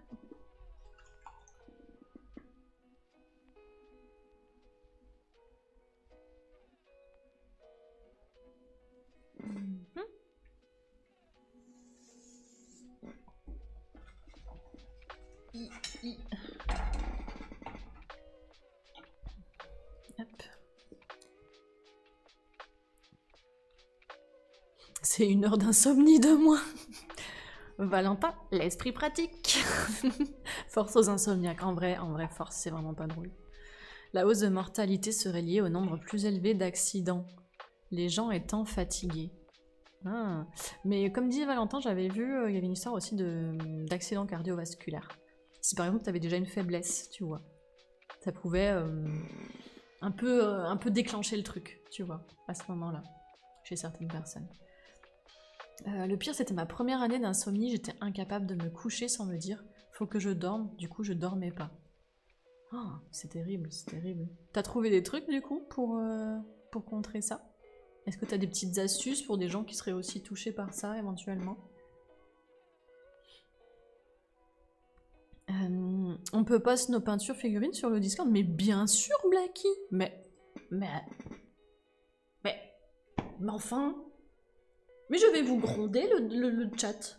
Hop. C'est 1 heure d'insomnie de moins. Valentin, l'esprit pratique. Force aux insomniaques. En vrai, force, c'est vraiment pas drôle. La hausse de mortalité serait liée au nombre plus élevé d'accidents, les gens étant fatigués. Ah. Mais comme disait Valentin, j'avais vu, il y avait une histoire aussi d'accidents cardiovasculaires. Si par exemple tu avais déjà une faiblesse, tu vois, ça pouvait un peu déclencher le truc, tu vois, à ce moment-là, chez certaines personnes. Le pire, c'était ma première année d'insomnie, j'étais incapable de me coucher sans me dire « faut que je dorme », du coup je dormais pas. Oh, c'est terrible, c'est terrible. T'as trouvé des trucs du coup pour contrer ça? Est-ce que t'as des petites astuces pour des gens qui seraient aussi touchés par ça éventuellement? On peut poster nos peintures figurines sur le Discord, mais bien sûr, Blacky. Mais enfin. Mais je vais vous gronder le chat.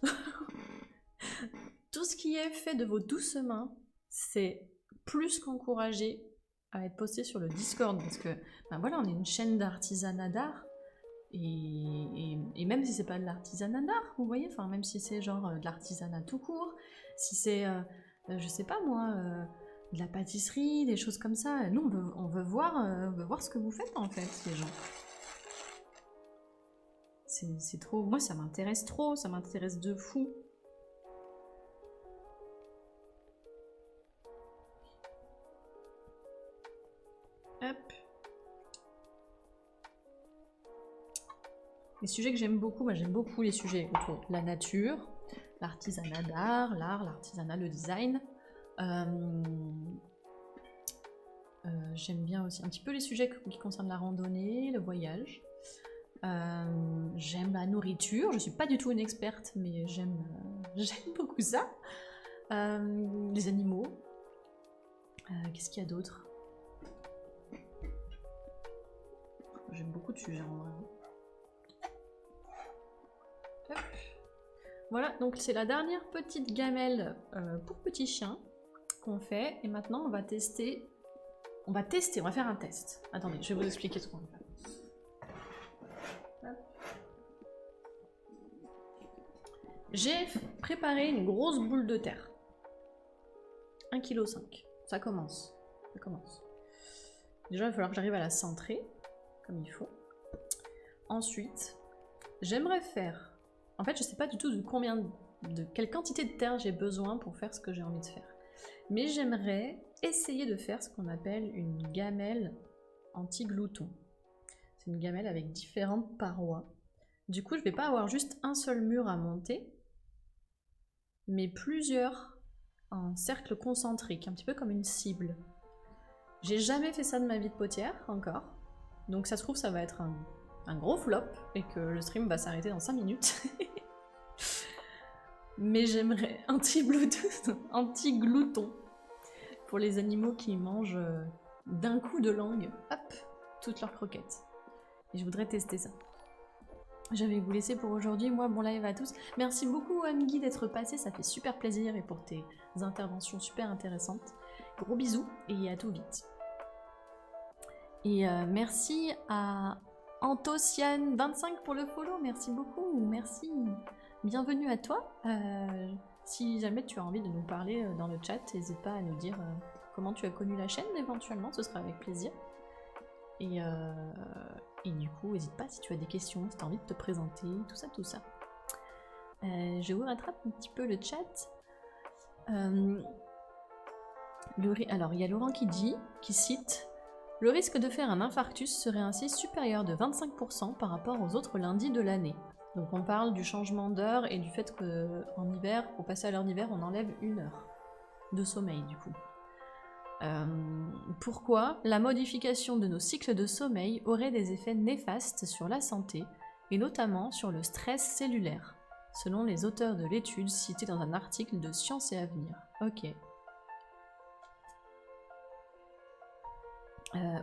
Tout ce qui est fait de vos douces mains, c'est plus qu'encouragé à être posté sur le Discord, parce que ben voilà, on est une chaîne d'artisanat d'art, et même si c'est pas de l'artisanat d'art, vous voyez, enfin même si c'est genre de l'artisanat tout court, si c'est je sais pas moi, de la pâtisserie, des choses comme ça. Nous, on veut voir ce que vous faites en fait, les gens. C'est trop... Moi, ça m'intéresse trop, ça m'intéresse de fou. Hop. Les sujets que j'aime beaucoup, moi j'aime beaucoup les sujets autour de la nature, l'artisanat d'art, l'art, l'artisanat, le design. J'aime bien aussi un petit peu les sujets qui concernent la randonnée, le voyage. J'aime la nourriture, je suis pas du tout une experte, mais j'aime beaucoup ça. Les animaux. Qu'est-ce qu'il y a d'autre? J'aime beaucoup de sujets en vrai. Hop. Voilà, donc c'est la dernière petite gamelle pour petits chiens qu'on fait. Et maintenant, on va tester. On va faire un test. Attendez, je vais vous expliquer ce qu'on va faire. J'ai préparé une grosse boule de terre. 1,5 kg. Ça commence. Déjà, il va falloir que j'arrive à la centrer, comme il faut. Ensuite, j'aimerais faire... En fait, je sais pas du tout de quelle quantité de terre j'ai besoin pour faire ce que j'ai envie de faire. Mais j'aimerais essayer de faire ce qu'on appelle une gamelle anti-glouton. C'est une gamelle avec différentes parois. Du coup, je vais pas avoir juste un seul mur à monter, mais plusieurs en cercle concentrique, un petit peu comme une cible. J'ai jamais fait ça de ma vie de potière, encore. Donc ça se trouve, ça va être un gros flop, et que le stream va s'arrêter dans 5 minutes. Mais j'aimerais anti-glouton, pour les animaux qui mangent d'un coup de langue, hop, toutes leurs croquettes. Et je voudrais tester ça. Je vais vous laisser pour aujourd'hui. Moi, bon live à tous. Merci beaucoup, Amgui, d'être passé. Ça fait super plaisir et pour tes interventions super intéressantes. Gros bisous et à tout vite. Et merci à Antosian25 pour le follow. Merci beaucoup. Merci. Bienvenue à toi. Si jamais tu as envie de nous parler dans le chat, n'hésite pas à nous dire comment tu as connu la chaîne éventuellement. Ce sera avec plaisir. Et du coup, n'hésite pas si tu as des questions, si tu as envie de te présenter, tout ça. Je vous rattrape un petit peu le chat. Alors, il y a Laurent qui cite « Le risque de faire un infarctus serait ainsi supérieur de 25% par rapport aux autres lundis de l'année. » Donc on parle du changement d'heure et du fait qu'en hiver, pour passer à l'heure d'hiver, on enlève 1 heure de sommeil du coup. Pourquoi la modification de nos cycles de sommeil aurait des effets néfastes sur la santé, et notamment sur le stress cellulaire, selon les auteurs de l'étude citée dans un article de Science et Avenir. Ok.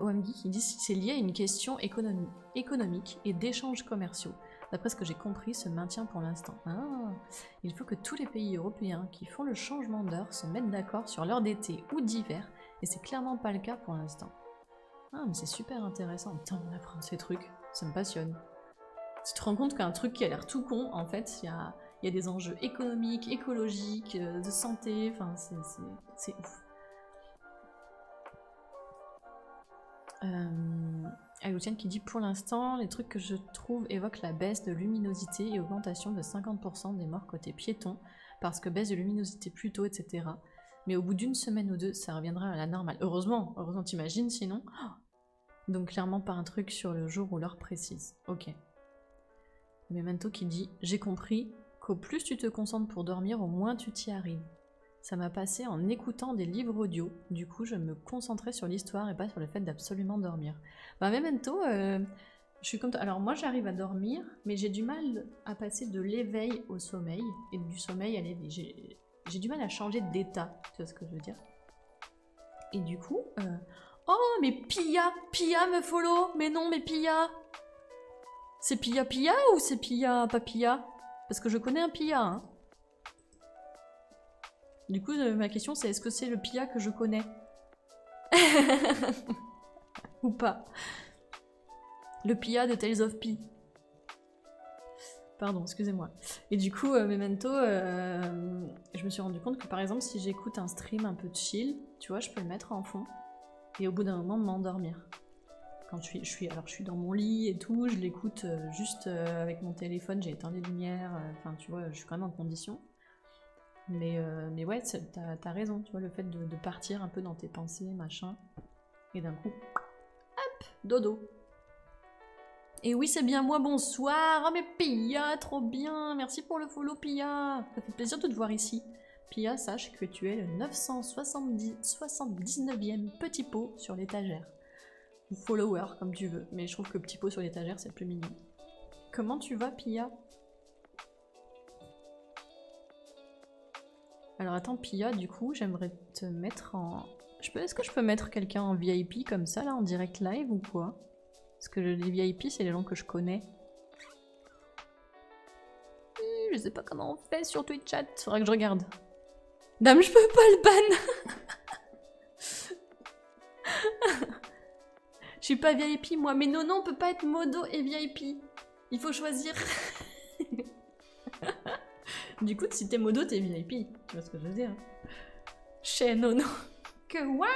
OMG qui dit que c'est lié à une question économique et d'échanges commerciaux. D'après ce que j'ai compris, se maintient pour l'instant. Ah, il faut que tous les pays européens qui font le changement d'heure se mettent d'accord sur l'heure d'été ou d'hiver, et c'est clairement pas le cas pour l'instant. Ah, mais c'est super intéressant. Putain, on apprend ces trucs, ça me passionne. Tu te rends compte qu'un truc qui a l'air tout con, en fait, il y a des enjeux économiques, écologiques, de santé, enfin, c'est ouf. Ayoutienne qui dit pour l'instant, les trucs que je trouve évoquent la baisse de luminosité et augmentation de 50% des morts côté piéton, parce que baisse de luminosité plus tôt, etc. Mais au bout d'1 semaine ou 2, ça reviendra à la normale. Heureusement t'imagines sinon. Donc clairement pas un truc sur le jour ou l'heure précise. Ok. Memento qui dit j'ai compris qu'au plus tu te concentres pour dormir, au moins tu t'y arrives. Ça m'a passé en écoutant des livres audio, du coup je me concentrais sur l'histoire et pas sur le fait d'absolument dormir. Bah Memento, je suis comme toi. Alors moi j'arrive à dormir, mais j'ai du mal à passer de l'éveil au sommeil, et du sommeil à l'éveil. J'ai du mal à changer d'état, tu vois ce que je veux dire. Et du coup... Oh mais Pia me follow. Mais non mais Pia. C'est Pia ou c'est Pia pas Pia? Parce que je connais un Pia, hein. Du coup, ma question c'est est-ce que c'est le Pia que je connais? Ou pas? Le Pia de Tales of Pi. Pardon, excusez-moi. Et du coup, Memento, je me suis rendu compte que par exemple, si j'écoute un stream un peu chill, tu vois, je peux le mettre en fond et au bout d'un moment m'endormir. Quand je suis dans mon lit et tout, je l'écoute juste avec mon téléphone, j'ai éteint les lumières, enfin tu vois, je suis quand même en condition. Mais ouais, t'as raison, tu vois, le fait de partir un peu dans tes pensées, machin, et d'un coup, hop, dodo. Et oui, c'est bien moi, bonsoir. Oh mais Pia, trop bien. Merci pour le follow, Pia. Ça fait plaisir de te voir ici. Pia, sache que tu es le 979e petit pot sur l'étagère. Ou follower, comme tu veux. Mais je trouve que petit pot sur l'étagère, c'est plus mignon. Comment tu vas, Pia? Alors attends, Pia, du coup, j'aimerais te mettre en... Est-ce que je peux mettre quelqu'un en VIP comme ça, là, en direct live ou quoi? Parce que les VIP, c'est les gens que je connais. Je sais pas comment on fait sur Twitch chat. Faudra que je regarde. Dame, je peux pas le ban. Je suis pas VIP, moi. Mais non, on peut pas être modo et VIP. Il faut choisir. Du coup, si t'es modo, t'es VIP. Tu vois ce que je veux dire? Chez Nono. Que what?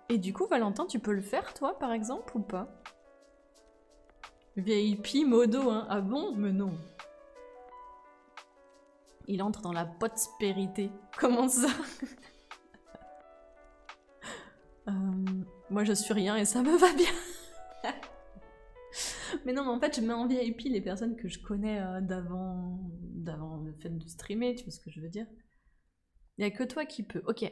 Et du coup, Valentin, tu peux le faire, toi, par exemple, ou pas? VIP modo, hein? Ah bon? Mais non. Il entre dans la prospérité. Comment ça? Moi, je suis rien et ça me va bien. Mais non, mais en fait, je mets en VIP les personnes que je connais d'avant le fait de streamer, tu vois ce que je veux dire? Il n'y a que toi qui peux. Ok,